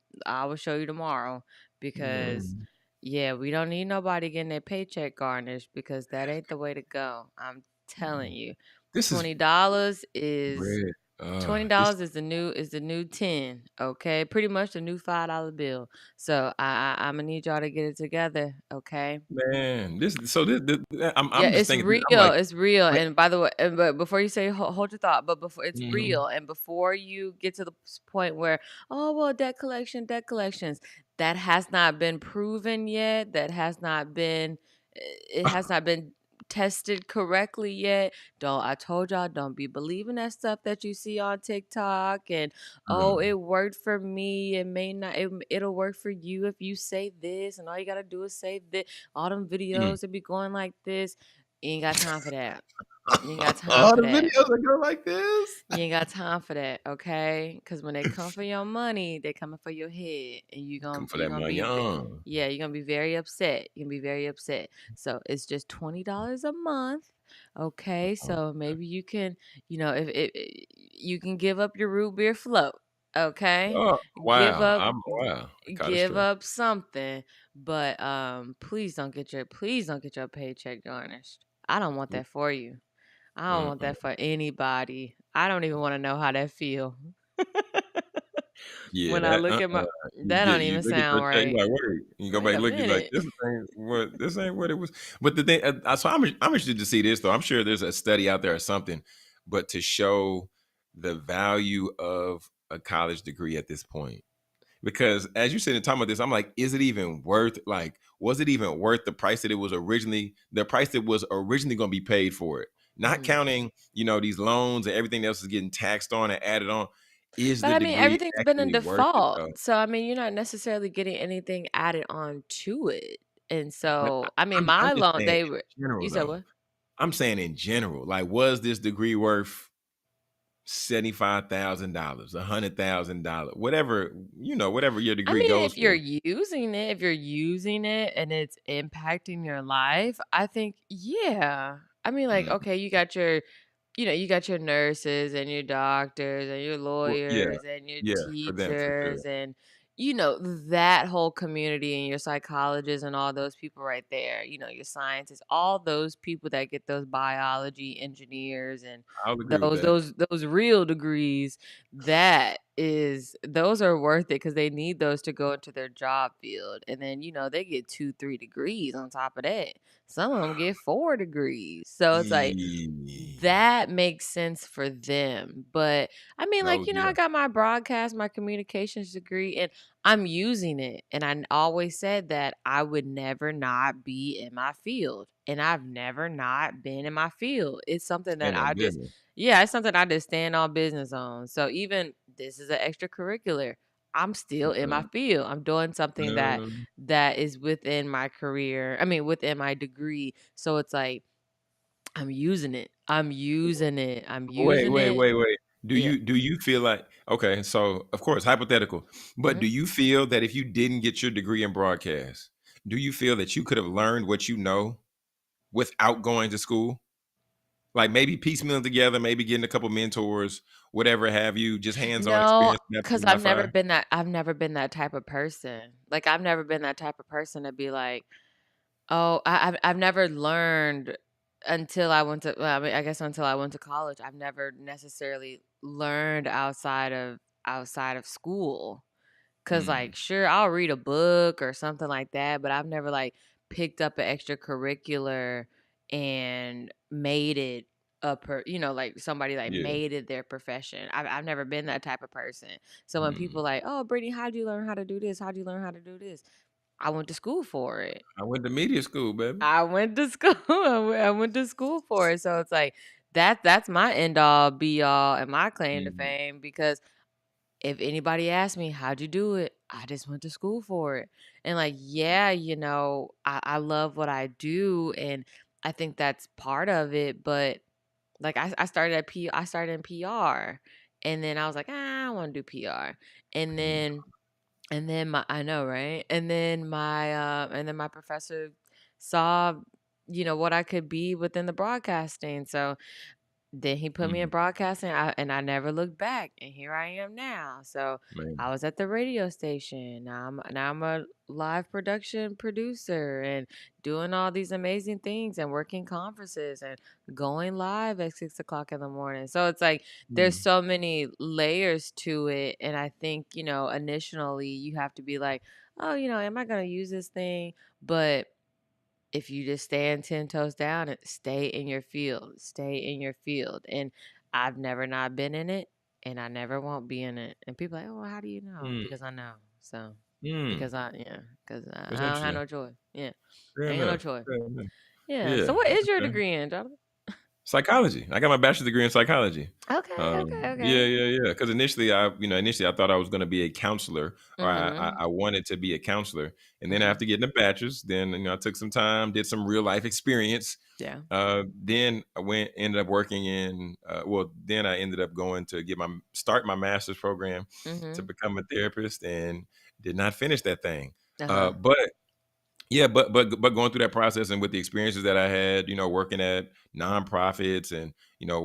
show you tomorrow because mm, yeah, we don't need nobody getting their paycheck garnished because that ain't the way to go. I'm telling no. you. This is $20 is bread. twenty This dollars is the new 10. Okay. Pretty much the new $5 bill. So I'm gonna need y'all to get it together. Okay. man, this so this Yeah, I'm just it's thinking, real. I'm It's real. like, And by the way, but before you say hold your thought, but before it's mhm, real, and before you get to the point where oh well, debt collections, that has not been proven yet. That has not been. It has not been tested correctly yet. Don't I told y'all don't be believing that stuff that you see on TikTok and oh no, it worked for me. It may not. It'll work for you if you say this, and all you gotta do is say this all them mm. videos that be going like this, you ain't got time for that. You ain't got time All for the that. videos that go like this. You ain't got time for that, okay? Because when they come for your money, they coming for your head, and Come for you that gonna money, yeah, you're gonna be very upset. You're gonna be very upset. So it's just $20 a month, okay? oh, So maybe you can, if you can give up your root beer float, okay? oh, Give wow, up wow, caught a give stray. up something, but please don't get your paycheck garnished. I don't want that for you. I don't want Uh-uh. that for anybody. I don't even want to know how that feel. Yeah, When I that look at my that don't you even look at your sound check, you right. like, "Wait," you go back Wait and a look, you're like, minute. this ain't what it was." But the thing, so I'm interested to see this though. I'm sure there's a study out there or something, but to show the value of a college degree at this point. Because as you said in talking about this, I'm like, is it even worth was it even worth the price that was originally going to be paid for it? Not Mm. counting, these loans and everything else is getting taxed on and added on. Is But the I mean, degree everything's been in actually worth it default. though? So I mean, you're not necessarily getting anything added on to it. And But so, I mean, I'm my just loan, saying they in were. You general said though. what? I'm saying in general, like, was this degree worth $75,000, $100,000, whatever, whatever your I degree mean, goes for? if you're using it and it's impacting your life, I think, yeah. I mean, like, Mm. okay, you got your nurses and your doctors and your Well, yeah, lawyers and your yeah, for them, for sure. teachers and that whole community and your psychologists and all those people right there, your scientists, all those people that get those biology engineers and I'll agree with those that. those those real degrees, those are worth it because they need those to go into their job field. And then, they get 2, 3 degrees on top of that. Some of them get 4 degrees. So it's like Yee. that makes sense for them. But I mean, like, No, yeah, I got my broadcast, my communications degree, and I'm using it. And always said that I would never not be in my field. And I've never not been in my field. It's something that stand on I just, business. yeah, it's something I just stand on business on. So even this is an extracurricular. I'm still in my Mhm. field. I'm doing something that Um, that is within my career. I mean, within my degree. So it's like I'm using it. I'm using it. I'm wait, using wait, it. wait, wait. Do Yeah. you do you feel like, okay, so of course, hypothetical, but do Mhm. you feel that if you didn't get your degree in broadcast, do you feel that you could have learned what you know without going to school? Like maybe piecemeal together, maybe getting a couple mentors, whatever have you, just hands-on No, experience, cuz baptism by fire? I've never been that type of person. Like I've never been that type of person to be like, "Oh, I've never learned until I went to well, I mean, I guess until I went to college. I've never necessarily learned outside of school." 'Cause, Mm, like, sure, I'll read a book or something like that, but I've never, like, picked up an extracurricular and made it like, somebody, like, yeah. made it their profession. I've never been that type of person. So when Mm. people like, "Oh, Brittany, how'd you learn how to do this? How'd you learn how to do this?" I went to school for it. I went to media school, baby. I went to school. I went to school for it. So it's like, that's my end all, be all, and my claim to Mm, fame because if anybody asks me, "How'd you do it?" I just went to school for it. And like, yeah, I love what I do and I think that's part of it. But like I started in PR. And then I was like, I don't want to do PR. And mm, then my I know, right? And then my professor saw, what I could be within the broadcasting. So then he put me in mm, broadcasting, and I never looked back, and here I am now. So I man. was at the radio station. Now I'm a live production producer and doing all these amazing things and working conferences and going live at 6 o'clock in the morning. So it's like there's Mm, so many layers to it, and I think initially you have to be like, oh, am I gonna use this thing? But if you just stand 10 toes down and stay in your field, stay in your field. And I've never not been in it and I never won't be in it. And people are like, oh, well, how do you know? mm, Because I know. So, mm. because That's I don't have interesting. no choice. Yeah. Fair I ain't got no enough, choice. fair enough. Yeah. So, Yeah, what is your okay. degree in, Jonathan? Psychology. I got my bachelor's degree in psychology. Okay. Okay. Yeah, Okay. yeah, yeah. Because initially I thought I was going to be a counselor, or Mm-hmm. I wanted to be a counselor, and then Mm-hmm. after getting a bachelor's, then I took some time, did some real life experience. Yeah. Then ended up working in. Then I ended up going to start my master's program to Mm-hmm. become a therapist, and did not finish that thing. Uh-huh. But yeah, but going through that process and with the experiences that I had, working at nonprofits and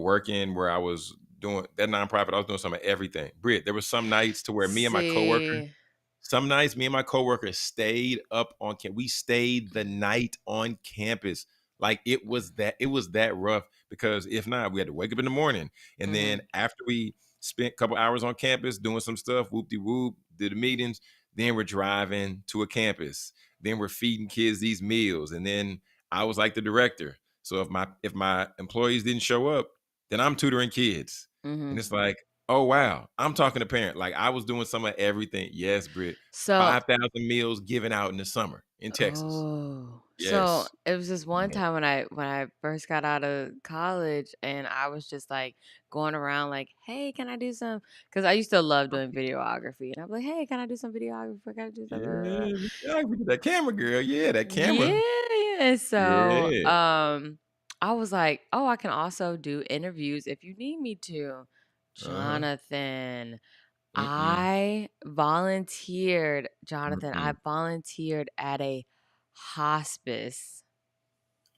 working where I was doing that nonprofit, I was doing some of everything. Britt, there was some nights to where See. some nights me and my coworkers stayed up on camp. We stayed the night on campus. Like it was that rough because if not, we had to wake up in the morning. And Mm-hmm. then after we spent a couple hours on campus doing some stuff, whoop de whoop, did the meetings, then we're driving to a campus, then we're feeding kids these meals, and then I was like the director. So if my employees didn't show up, then I'm tutoring kids. Mm-hmm. And it's like, oh wow, I'm talking to parent. Like I was doing some of everything. Yes, Britt. So 5,000 meals given out in the summer in Texas. Oh, so Yes. it was this one Yeah. time when I first got out of college and I was just like going around like, hey, can I do some? Because I used to love doing videography and I'm like, hey, can I do some videography? Can I do some? Blah, blah, blah?" Yeah, we did that camera girl. Yeah, that Yeah, camera. yeah. So Yeah. I was like, "Oh, I can also do interviews if you need me to." Uh-huh. Jonathan, Mm-mm. I Mm-mm. volunteered at a hospice.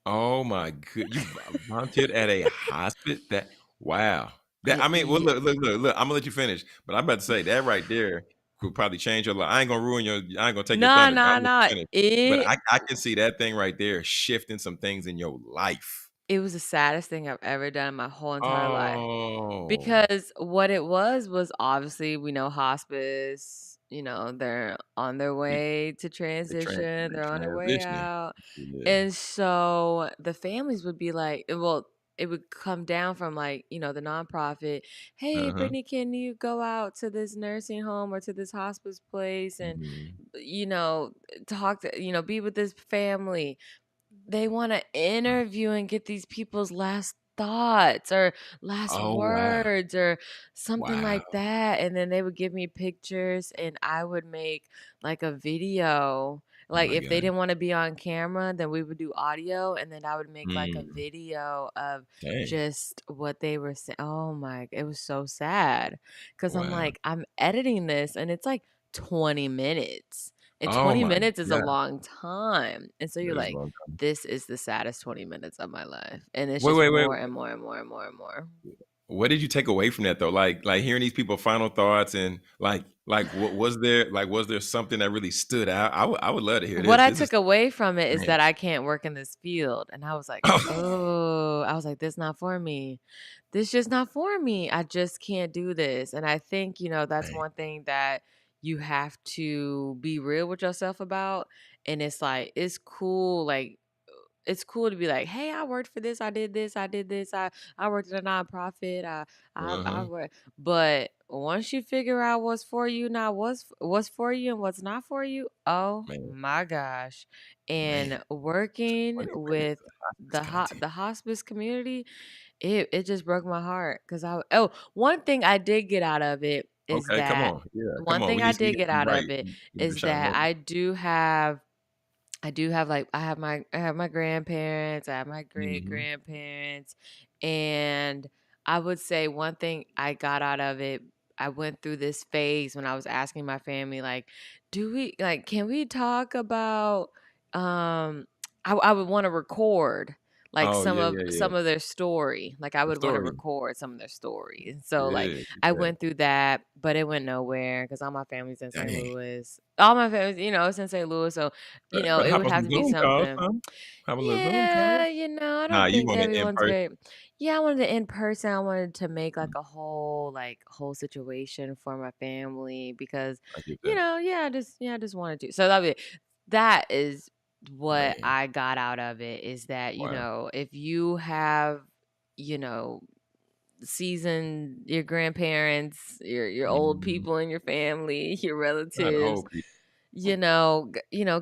Oh my good, you volunteered at a hospice? That wow. That I mean, well, Ye look, Imma let you finish, but I'm about to say that right there could probably change your life. I ain't gonna take your Nah, thunder, but nah, Imma let nah. you finish. But It I can see that thing right there shifting some things in your life. it was the saddest thing I've ever done in my whole entire life. Oh, Because what it was obviously we know hospice, they're on their y way to transition, they they're on their way transitioning. out. Yeah. And so the families would be like, well, it would come down from like, the nonprofit, hey, Uh-huh. Brittany, can you go out to this nursing home or to this hospice place and, Mhm. you know, talk to, be with this family? They wanna interview and get these people's last thoughts or last Oh, wow. words or something Wow. like that, and then they would give me pictures, and I would make, like, a video. Oh Like, my if they god. didn't wanna be on camera, then we would do audio, and then I would make, like, a Mm. video of Dang. just what they were saying. Oh my it was so sad because 'cause I'm Wow. like, I'm editing this, and it's, like, 20 minutes, and Oh 20 my minutes is a god. long time, and so you're That is a like, long time. this is the saddest 20 minutes of my life, and it's Wait, just wait, wait. more and more and more and more and more. What did you take away from that though? Like hearing these people final thoughts and like what was there something that really stood out? I would love to hear What this. I This is took away from it is man. that I can't work in this field, and I was like, "Oh," I was like, "This not for me. This just not for me. I just can't do this." And I think, that's Man. one thing that you have to be real with yourself about, and it's like, it's cool to be like, "Hey, I worked for this. I did this. I did this. I worked at a nonprofit. I Uh-huh. work." But once you figure out what's for you, not what's for you and what's not for you, oh Man, my gosh! man. And working 20 minutes with of hospice content. the hospice community, it just broke my heart because one thing I did get out of it is Okay, come that on. Yeah, come one on. thing I We did need get some out bright. of it We need to is shine that more. I do have like I have my grandparents, I have my great Mhm. grandparents, and I would say one thing I got out of it, I went through this phase when I was asking my family like, do we like can we talk about um I would want to record like Oh, yeah, yeah, yeah. some of their story. Like I The would want to story. record some of their story. And so like Yeah, I yeah. went through that, but it went nowhere because all my family's in St. Dang. Louis. All my family's, it's in St. Louis. So Better it hop would on have some to be Zoom calls, something. huh? Have a little Zoom Yeah, call. I Nah, don't you think want it in everyone's person. very Yeah, I wanted it in person. I wanted to make like a whole situation for my family because, I get that. I just wanted to. So that is what Man, I got out of it is that, wow. if you have, you know, seasoned your grandparents, your old Mhm. people in your family, your Not relatives, old people.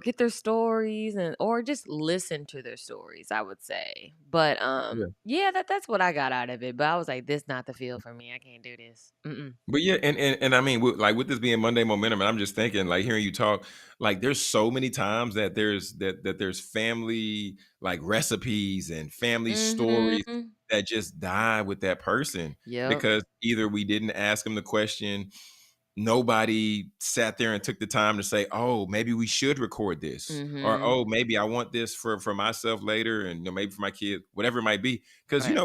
get their stories and or just listen to their stories, I would say. But Yeah. yeah, that's what I got out of it. But I was like, this not the feel for me. I can't do this. Mm-mm. But yeah, and I mean, with this being Monday Momentum, and I'm just thinking, like hearing you talk, like there's so many times that there's family like recipes and family stories Mm-hmm. that just die with that person Yep. because either we didn't ask them the question, nobody sat there and took the time to say, "Oh, maybe we should record this," or Mm-hmm. "Oh, maybe I want this for myself later, and maybe for my kid," whatever it might be. Because Right.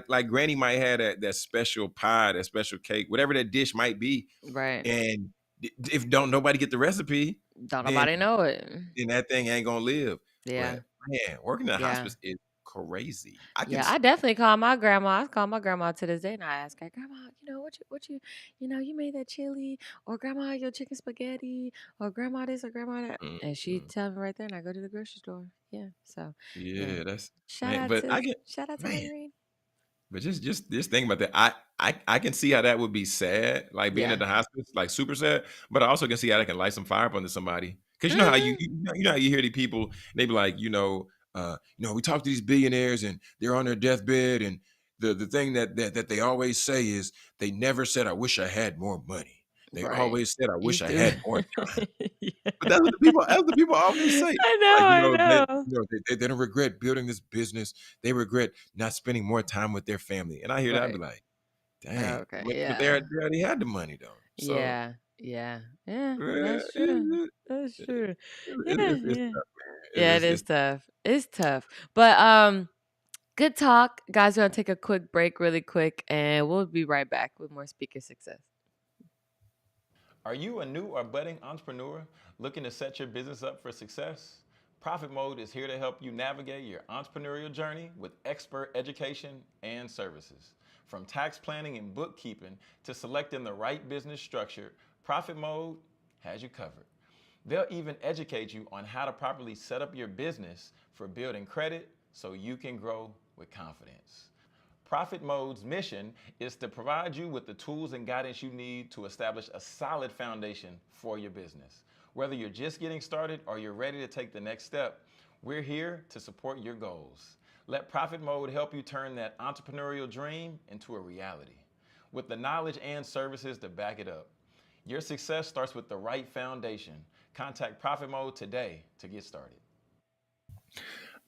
like Granny might have that special pie, that special cake, whatever that dish might be, Right. and if don't nobody get the recipe, Don't then nobody know it. that thing ain't gonna live. Yeah. But man, working in a Yeah. hospice is crazy. I can. Yeah, I definitely call my grandma. I call my grandma to this day, and I ask her, "Grandma, you made that chili, or Grandma, your chicken spaghetti, or Grandma this or Grandma that," and she Mhm. tell me right there, and I go to the grocery store. Yeah, so yeah, Yeah, that's man. But I get shout out to man. Irene. But just think about that. I can see how that would be sad, like being at Yeah. the hospice, like super sad. But I also can see how that can light some fire up under somebody. Because you know how Hmm. you know how you hear these people, they be like, we talk to these billionaires and they're on their deathbed, and the thing that they always say is they never said, "I wish I had more money." They Right. always said, "I You wish I threw had more time." Yeah. But that's what the people often say. I Like, know, I know. they don't regret building this business. They regret not spending more time with their family. And I hear that, I'd be Right. like, "Dang." Okay, But yeah. they already had the money though. So, Yeah, yeah. Yeah, eh, that's true. it That's it true. Yeah, it's yeah. tough, man. Yeah, it It's is tough. It's tough. But, good talk. Guys, we're gonna take a quick break really quick, and we'll be right back with more speaker success. Are you a new or budding entrepreneur looking to set your business up for success? Profit Mode is here to help you navigate your entrepreneurial journey with expert education and services. From tax planning and bookkeeping to selecting the right business structure, Profit Mode has you covered. They'll even educate you on how to properly set up your business for building credit so you can grow with confidence. Profit Mode's mission is to provide you with the tools and guidance you need to establish a solid foundation for your business. Whether you're just getting started or you're ready to take the next step, we're here to support your goals. Let Profit Mode help you turn that entrepreneurial dream into a reality with the knowledge and services to back it up. Your success starts with the right foundation. Contact Profit Mode today to get started.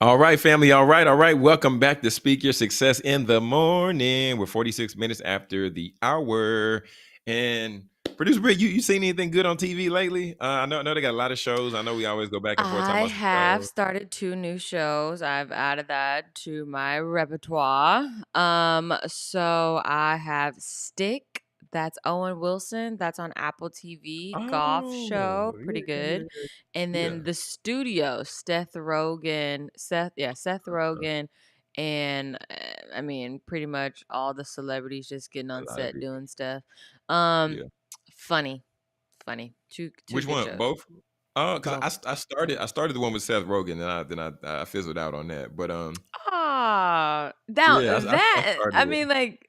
All right, family. All right. All right. Welcome back to Speak Your Success in the Morning. We're 46 minutes after the hour. And producer Britt, you seen anything good on TV lately? I know they got a lot of shows. I know we always go back and forth talking I about some have shows. started 2 new shows. I've added that to my repertoire. So I have Stick, that's Owen Wilson, that's on Apple TV, golf Oh, show, pretty yeah, yeah, good. And yeah. then The Studio, Seth Rogen, and I mean, pretty much all the celebrities just getting A on lot of set good. doing stuff. Um, Yeah. funny, funny. Two Which good one? shows. Both? Oh, because Both. I started the one with Seth Rogen, and I fizzled out on that. But Ah, now yeah, I that started I it. mean, like,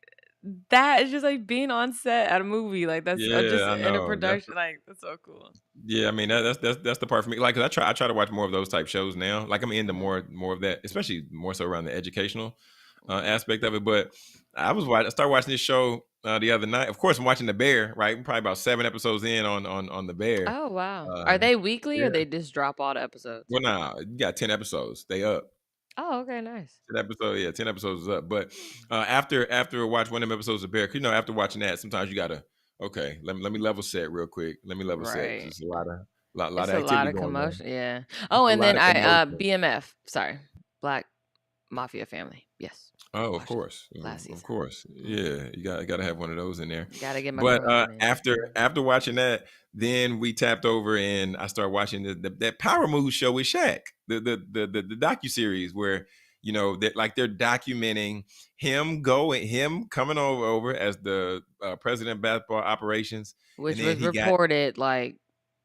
that is just like being on set at a movie, like, that's just Yeah, I in a know. production, like, that's so cool. Yeah, I mean that's the part for me. Like, 'cause I try to watch more of those type shows now. Like, I'm into Mhm, more of that, especially more so around the educational mhm. aspect of it. But I started watching this show the other night. Of course, I'm watching The Bear. Right, I'm probably about 7 episodes in on The Bear. Oh, wow. Uh, Are they weekly or yeah. they just drop all the episodes? Well, nah, you got 10 episodes. They up. Oh, okay, nice. 10 episodes. Yeah, 10 episodes is up. But after watch one of them episodes of Bear, 'cause, after watching that, sometimes you gotta okay. Let me level set real quick. Let me level set because Right. there's a lot It's of a lot activity of going on. commotion, yeah. It's Oh, a and lot then of I commotion. BMF, sorry, Black Mafia Family. Yes, Oh, of watched that course, last of season. course. Mhm. Yeah, you gotta have one of those in there. Gotta get my But Korean in. after watching that, then we tapped over and I started watching that Power Move show with Shaq, the docu series where that like they're documenting him coming over as the president of basketball operations, and Which then was he got reported, like,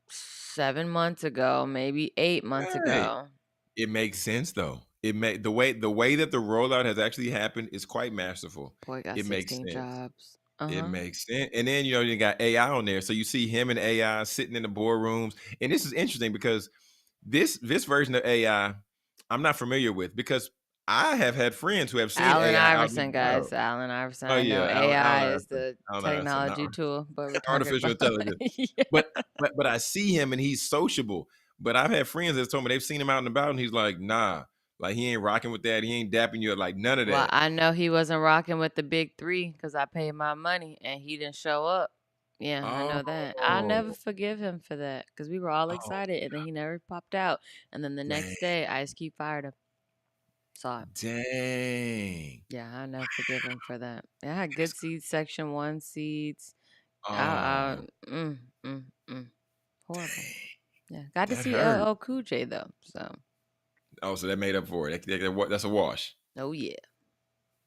7 months ago, maybe 8 months right. ago. It makes sense though. It make the way that the rollout has actually happened is quite masterful. Boy got It makes 16 sense. jobs. It Uh-huh. makes sense. And then, you got AI on there. So you see him and AI sitting in the boardrooms. And this is interesting because this version of AI, I'm not familiar with because I have had friends who have seen Allen AI out in Iverson, the wild. guys. Allen Iverson. Oh I know yeah, Allen AI is Iverson. the Allen Iverson, not technology tool, but we're talking artificial about intelligence. yeah. But I see him and he's sociable. But I've had friends that told me they've seen him out and about and he's like, nah, like he ain't rocking with that. He ain't dapping you up, like none of Well, that. I know he wasn't rocking with the big 3 because I paid my money and he didn't show up. Yeah, I know that. I never Oh, forgive him for that because we were all oh, excited and then he never popped out. And then the dang, next day, Ice Cube fired him. Saw it. dang. Yeah, I never forgive him for that. Yeah, I had good That's seats, section 1 seats. I, oh, mm, mm, mm. Horrible. dang. Yeah, got to That see hurt. LL Cool J though. So, Oh, so that made up for it. That's a wash. oh yeah.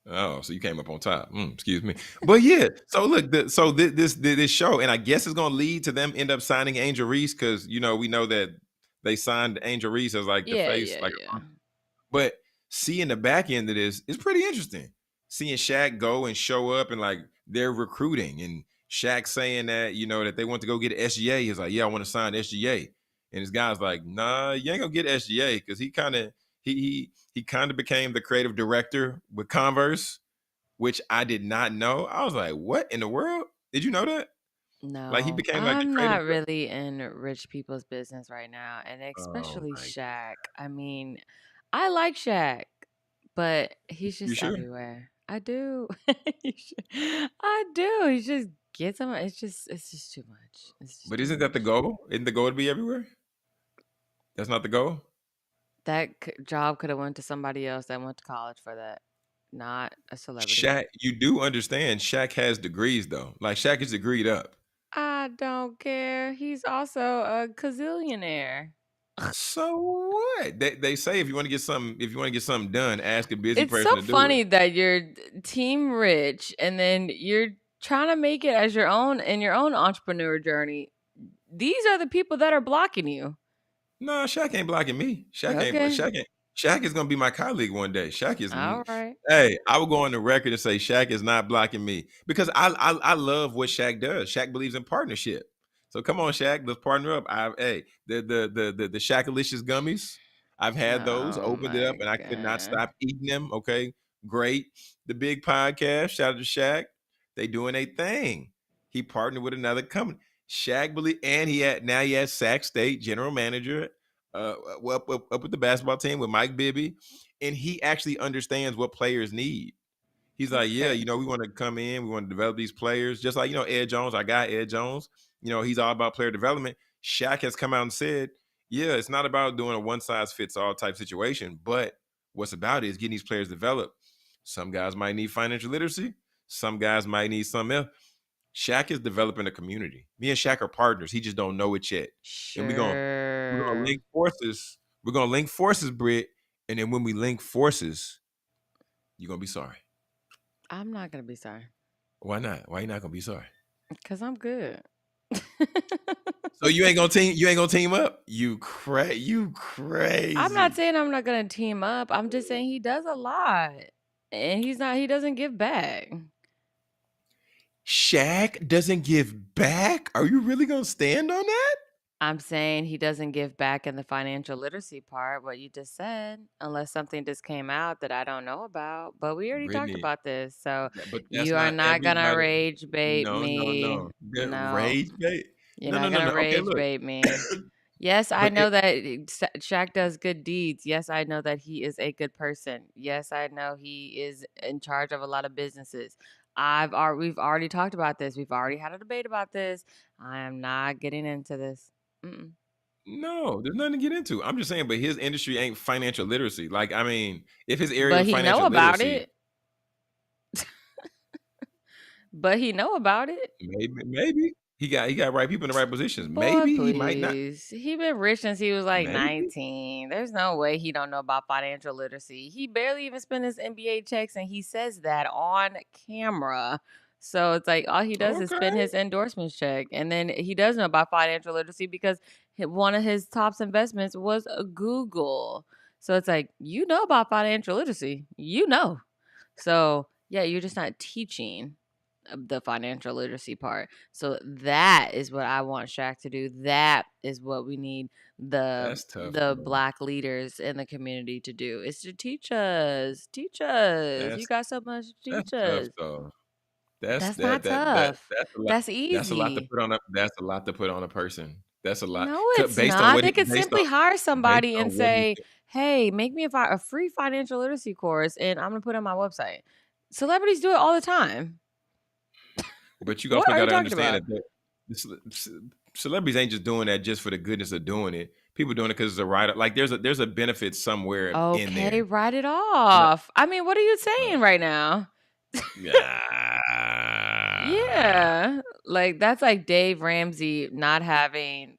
Oh, so you came up on top. Excuse me. But yeah, so look, this show, and I guess it's gonna lead to them end up signing Angel Reese because we know that they signed Angel Reese as like the Yeah, face, yeah, like yeah. but seeing the back end of this is pretty interesting. Seeing Shaq go and show up and like they're recruiting and Shaq saying that, that they want to go get SGA. He's like, yeah, I want to sign SGA. And his guy's like, nah, you ain't gonna get SGA because he kind of became the creative director with Converse, which I did not know. I was like, what in the world? Did you know that? Like he No, became like the I'm creative. not really in rich people's business right now, and Oh especially my! Shaq. I mean, I like Shaq, but he's You just sure? everywhere. I do. I do. He just gets him. It's just too much. It's just But too isn't that the much. goal? Isn't the goal to be everywhere? That's not the goal. That job could have went to somebody else that went to college for that, not a celebrity. Shaq, you do understand Shaq has degrees though. Like Shaq is degreed up. I don't care. He's also a gazillionaire. So what? They say if you want to get something done, ask a busy It's so person to do it. funny that you're team rich and then you're trying to make it as your own in your own entrepreneur journey. These are the people that are blocking you. No, Shaq ain't blocking me. Okay. Shaq is gonna be my colleague one day. Shaq is All right. hey, I will go on the record and say Shaq is not blocking me because I love what Shaq does. Shaq believes in partnership. So come on, Shaq, let's partner up. Hey, the Shaqalicious gummies, I've had those, Oh opened it up, my and I could not god. stop eating them. Okay, great. The big podcast, shout out to Shaq. They doing a thing. He partnered with another company. Shaq believe, and he has Sac State general manager, up with the basketball team with Mike Bibby, and he actually understands what players need. He's like, yeah, Okay. we want to come in, we want to develop these players, just like Ed Jones, our guy Ed Jones. He's all about player development. Shaq has come out and said, yeah, it's not about doing a one size fits all type situation, but what's about it is getting these players developed. Some guys might need financial literacy, some guys might need something else. Shaq is developing a community. Me and Shaq are partners. He just don't know it yet. And we're gonna Sure. link forces. We're gonna link forces, Britt. And then when we link forces, you're gonna be sorry. I'm not going to be sorry Why not? Why you not gonna be sorry? cuz I'm good. So you ain't gonna team up? You I'm not crazy. saying I'm not going to team up. I'm just saying he does a lot. And he doesn't give back. Shaq doesn't give back? Are you really gonna stand on that? I'm saying he doesn't give back in the financial literacy part, what you just said, unless something just came out that I don't know about. But we already talked Brittany, about this. So but that's you are not not going to everybody. rage bait No, no, me. no. That No, rage bait. you're No, no, not no, going to no. Okay, rage look. bait me. Yes, I But know that Shaq does good deeds. Yes, I know that he is a good person. Yes, I know he is in charge of a lot of businesses. We've already talked about this. We've already had a debate about this. I am not getting into this. Mm-mm. no, there's nothing to get into. I'm just saying, but his industry ain't financial literacy. Like, I mean, if his area But was he know financial about literacy, it. But he know about it. maybe he got right people in the right positions. Boy, Maybe he might not. please. He been rich since he was like Maybe. 19. There's no way he don't know about financial literacy. He barely even spent his NBA checks and he says that on camera. So it's like all he does is spend Okay. his endorsements check. And then he does know about financial literacy because one of his top investments was Google. So it's like, you know about financial literacy. You know. So yeah, you're just not teaching the financial literacy part. So that is what I want Shaq to do. That is what we need the That's tough, though. black leaders in the community to do is to teach us. Teach us. You That's got so much to that's teach tough, us. though. That's That's not tough. That's easy. that's a lot to put on a person. That's a lot No, it's based on not. what They he could simply hire based somebody on and what he say, "Hey, make me a free financial literacy course, and I'm gonna put it on my website." Celebrities do it all the time. but you What also are got you to talking understand about? that celebrities ain't just doing that just for the goodness of doing it. People doing it because it's a right. Like there's a benefit somewhere in Okay, there. write it You know, off. I mean, what are you uh, saying right now? yeah. Yeah. Like that's like Dave Ramsey not having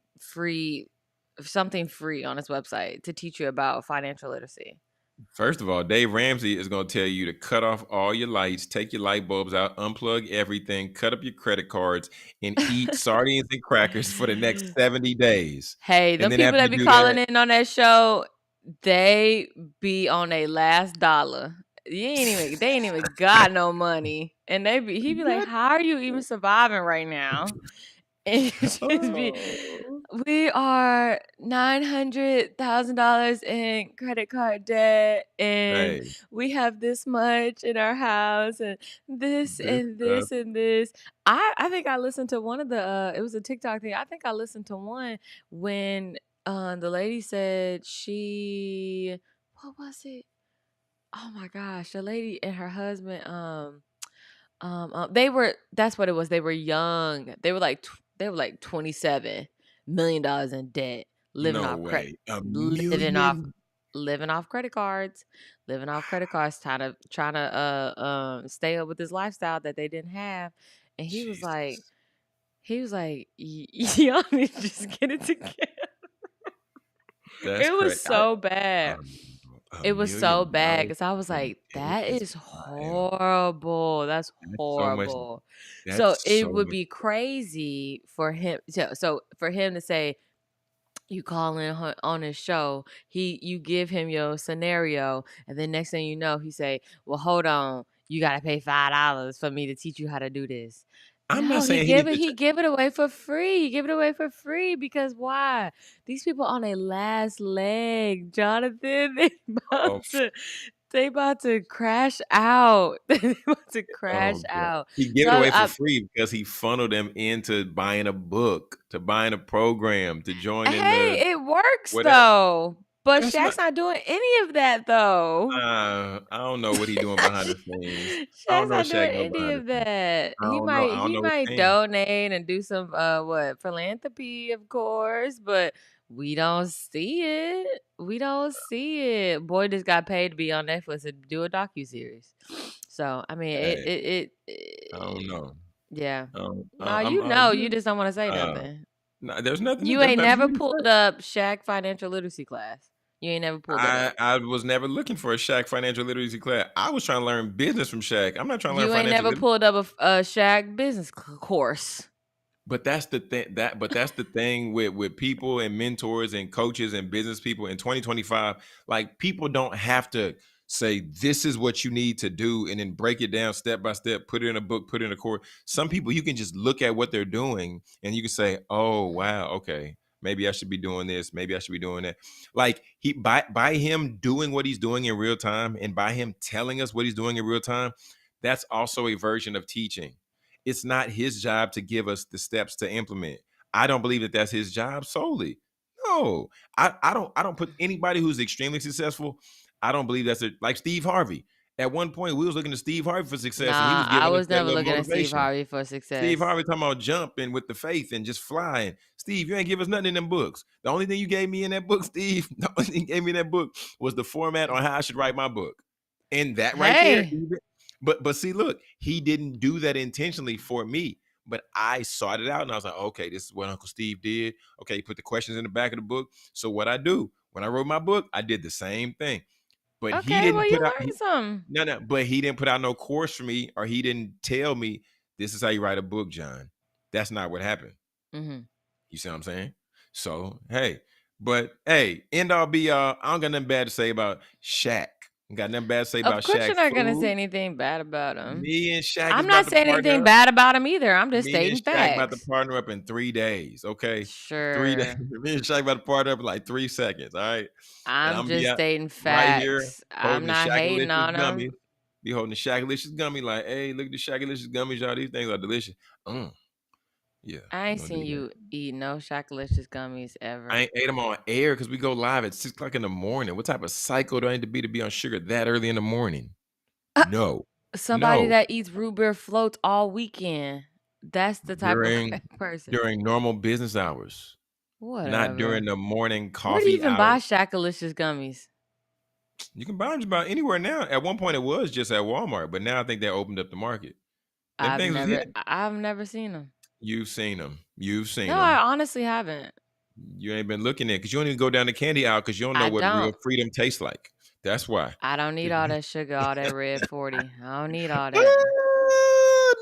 something free on his website to teach you about financial literacy. First of all, Dave Ramsey is going to tell you to cut off all your lights, take your light bulbs out, unplug everything, cut up your credit cards, and eat sardines and crackers for the next 70 days. Hey, And them then people after that you be do calling that, in on that show, they be on a last dollar. They ain't even got no money. And he be like, what? "How are you even surviving right now?" And it just be Oh. We are $900,000 in credit card debt, and Hey, we have this much in our house, and this this and stuff. this and this. I think I listened to one of the it was a TikTok thing. I think I listened to one when the lady said she what was it? Oh my gosh, the lady and her husband they were that's what it was. They were young. They were like $27 million in debt, No way. A living off million. living off credit cards, trying to stay up with this lifestyle that they didn't have. And Jesus. he was like, y'all need to just get it together. That's It was crazy. so bad. A It was so million bad dollars because I was in like, debt "That is is wild. horrible. That's That's so much. horrible." So That's it so would much. be crazy for him. So for him to say, you call in on his show, you give him your scenario, and then next thing you know, he say, "Well, hold on, you got to pay $5 for me to teach you how to do this." I'm not No, saying he needs to. he give it away for free. He give it away for free because why? These people on their last leg, Jonathan. Oh, They about to crash out. They about to oh crash god. out. He gave So it away for free because he funneled them into buying a book, to buying a program, to joining the hey, it works whatever. though. But That's not. Shaq's not doing any of that though. I don't know what he doing behind the scenes. I don't Shaq's know what not doing Shaq doing any behind the of scenes. that. I don't know. I don't He know what might he's saying. donate and do some what philanthropy, of course, but we don't see it. We don't see it. Boy just got paid to be on Netflix and do a docu-series. So I mean Hey, I don't it know. yeah. No, I'm you just don't want to say uh, nothing. no, there's nothing. You There's ain't nothing for never me to pulled say. up Shaq financial literacy class. You ain't never pulled that up. I was never looking for a Shaq financial literacy class. I was trying to learn business from Shaq. I'm not trying to learn You ain't financial never literacy. pulled up a Shaq business course. But that's the thing but that's the thing with people and mentors and coaches and business people in 2025. Like, people don't have to say this is what you need to do and then break it down step by step, put it in a book, put it in a course. Some people, you can just look at what they're doing and you can say, oh wow, okay, maybe I should be doing this, maybe I should be doing that. Like, he by him doing what he's doing in real time and by him telling us what he's doing in real time, that's also a version of teaching. It's not his job to give us the steps to implement. I don't believe that that's his job solely. No, I don't put anybody who's extremely successful. I don't believe that's like Steve Harvey. At one point, we was looking to Steve Harvey for success, and he Nah, was I giving us was that never little looking at Steve motivation. Harvey for Steve success. Harvey talking about jumping with the faith and just flying. Steve, you ain't give us nothing in them books. The only thing you gave me in that book, Steve, the only thing you gave me in that book was the format on how I should write my book. And that right there, Hey, even but see, look, he didn't do that intentionally for me. But I sought it out and I was like, okay, this is what Uncle Steve did. Okay, he put the questions in the back of the book. So what I do when I wrote my book, I did the same thing. But he okay, well didn't you put out learned something. no, but he didn't put out no course for me, or he didn't tell me this is how you write a book, John. That's not what happened. Hmm. You see what I'm saying? So hey, but hey, end all be all, I don't got nothing bad to say about Shaq. Got nothing bad to say Of about course, Shaq you're not gonna say food. anything bad about him. Me and Shaq is I'm not about to saying anything partner up. bad about him either. I'm just Me and stating Shaq about to facts. partner up in 3 days. Okay. 3 days. Sure. Me and Shaq about to partner up in like 3 seconds. All right. And I'm I'm be just out stating right here facts. I'm holding the not hating Shackalicious on gummies. him. Be holding the Shackalicious gummy like, hey, look at the Shackalicious gummies, y'all. These things are delicious. Yeah, I we're ain't gonna do seen that. you eat no Chocolicious gummies I ever. ain't ate them on air because we go live at 6 o'clock in the morning. What type of psycho do I need to be on sugar that early in the morning? No, Somebody no. that eats root beer floats all weekend. That's the type of During person. during normal business hours, not during Whatever. the morning Where do you coffee even hour. buy Shakalicious gummies? You can buy them just about anywhere now. At one point, it was just at Walmart, but now I think they opened up the market. Them things was hitting. I've never seen them. You've seen them. You've seen No, I them. honestly haven't. You ain't been looking at because you don't even go down the candy aisle because you don't know I what real don't. freedom tastes like. That's why. I don't need all that sugar, all that red 40. I don't need all that.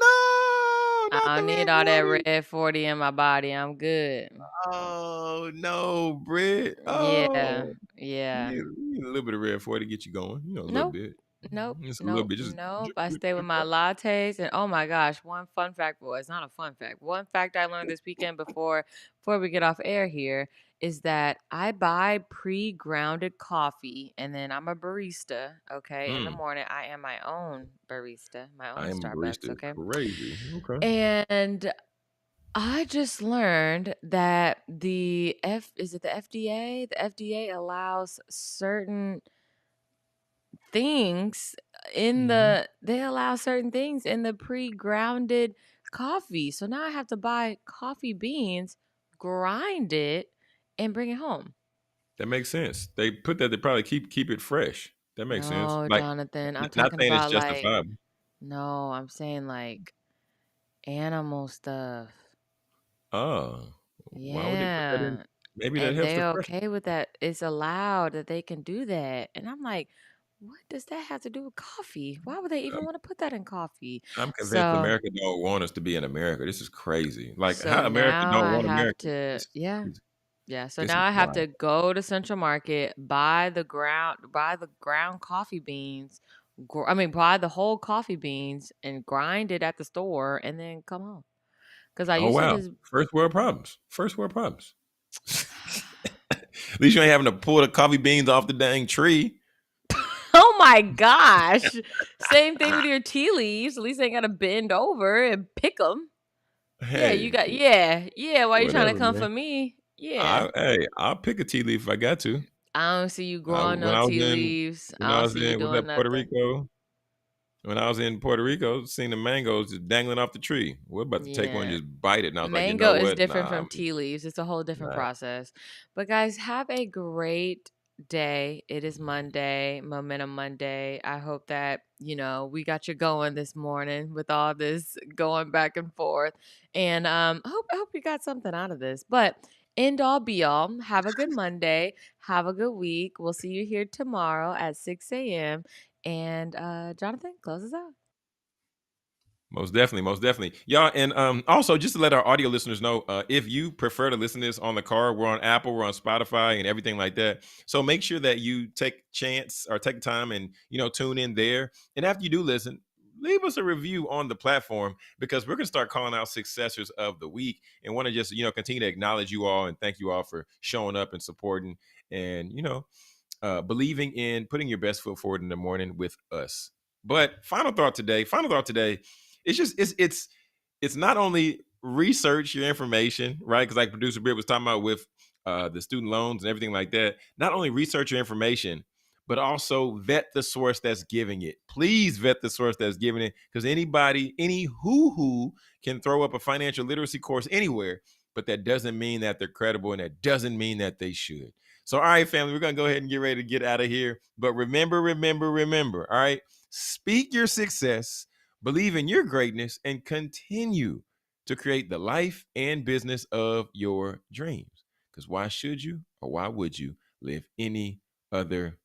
No, I not the don't need red all that 40. red 40 in my body. I'm good. Oh no, Britt. Yeah. Oh, Yeah. you need a little bit of red 40 to get you going. You know, a little Nope. bit. Nope, Just a little nope, bit, just nope. drip, I drip, stay with drip. my lattes, and oh my gosh, one fun fact, well, it's not a fun fact. One fact I learned this weekend before we get off air here is that I buy pre-grounded coffee, and then I'm a barista. Okay, in the Mm, morning I am my own barista, my I own am a Starbucks. barista. Okay, Crazy. Okay. and I just learned that the FDA? The FDA allows certain things Mhm. they allow certain things in the pre-grounded coffee. So now I have to buy coffee beans, grind it, and bring it home. That makes sense. They put that to probably keep it fresh. That makes sense. No, Like, Jonathan, I'm not talking saying it's about like justifiable. no, I'm saying like animal stuff. Oh, why would they put that in? Yeah. Maybe that And helps the they're freshness. okay with that. It's allowed that they can do that. And I'm like, what does that have to do with coffee? Why would they even I'm want to put that in coffee? I'm convinced So, America don't want us to be in America. This is crazy. Like, so how America now don't I want have America. to, This is yeah, crazy. yeah. So This now is I have wild. to go to Central Market, buy the ground coffee beans. Buy the whole coffee beans and grind it at the store, and then come home. Because I Oh, used to wow. just, First world problems. First world problems. At least you ain't having to pull the coffee beans off the dang tree. oh my gosh, same thing with your tea leaves. At least they got to bend over and pick them. Yeah, you Hey, got, yeah, yeah. Why you trying to whatever, come man. for me? Yeah. I'll pick a tea leaf if I got to. I don't see you growing When no I was tea in leaves. when I I don't was see you in was that doing Puerto nothing. Rico? When I was in Puerto Rico, seen the mangoes just dangling off the tree. We're about to take one and Yeah. just bite it, and I was like, "You Mango know is what? different Nah, from tea leaves. It's a whole different nah." process. But guys, have a great day. It is Monday, Momentum Monday. I hope that, we got you going this morning with all this going back and forth. And I hope you got something out of this. But end all be all. Have a good Monday. Have a good week. We'll see you here tomorrow at 6 a.m. And Jonathan, close us out. Most definitely, most definitely. Y'all, and also just to let our audio listeners know, if you prefer to listen to this on the car, we're on Apple, we're on Spotify and everything like that. So make sure that you take chance or take time and tune in there. And after you do listen, leave us a review on the platform because we're gonna start calling out successors of the week and want to just continue to acknowledge you all and thank you all for showing up and supporting and believing in putting your best foot forward in the morning with us. But final thought today, it's just it's not only research your information, right? Because like producer Britt was talking about with the student loans and everything like that. Not only research your information, but also vet the source that's giving it. Please vet the source that's giving it, because any who can throw up a financial literacy course anywhere, but that doesn't mean that they're credible, and that doesn't mean that they should. So, all right, family, we're gonna go ahead and get ready to get out of here. But remember, remember, remember, all right, speak your success, believe in your greatness, and continue to create the life and business of your dreams. Because why should you or why would you live any other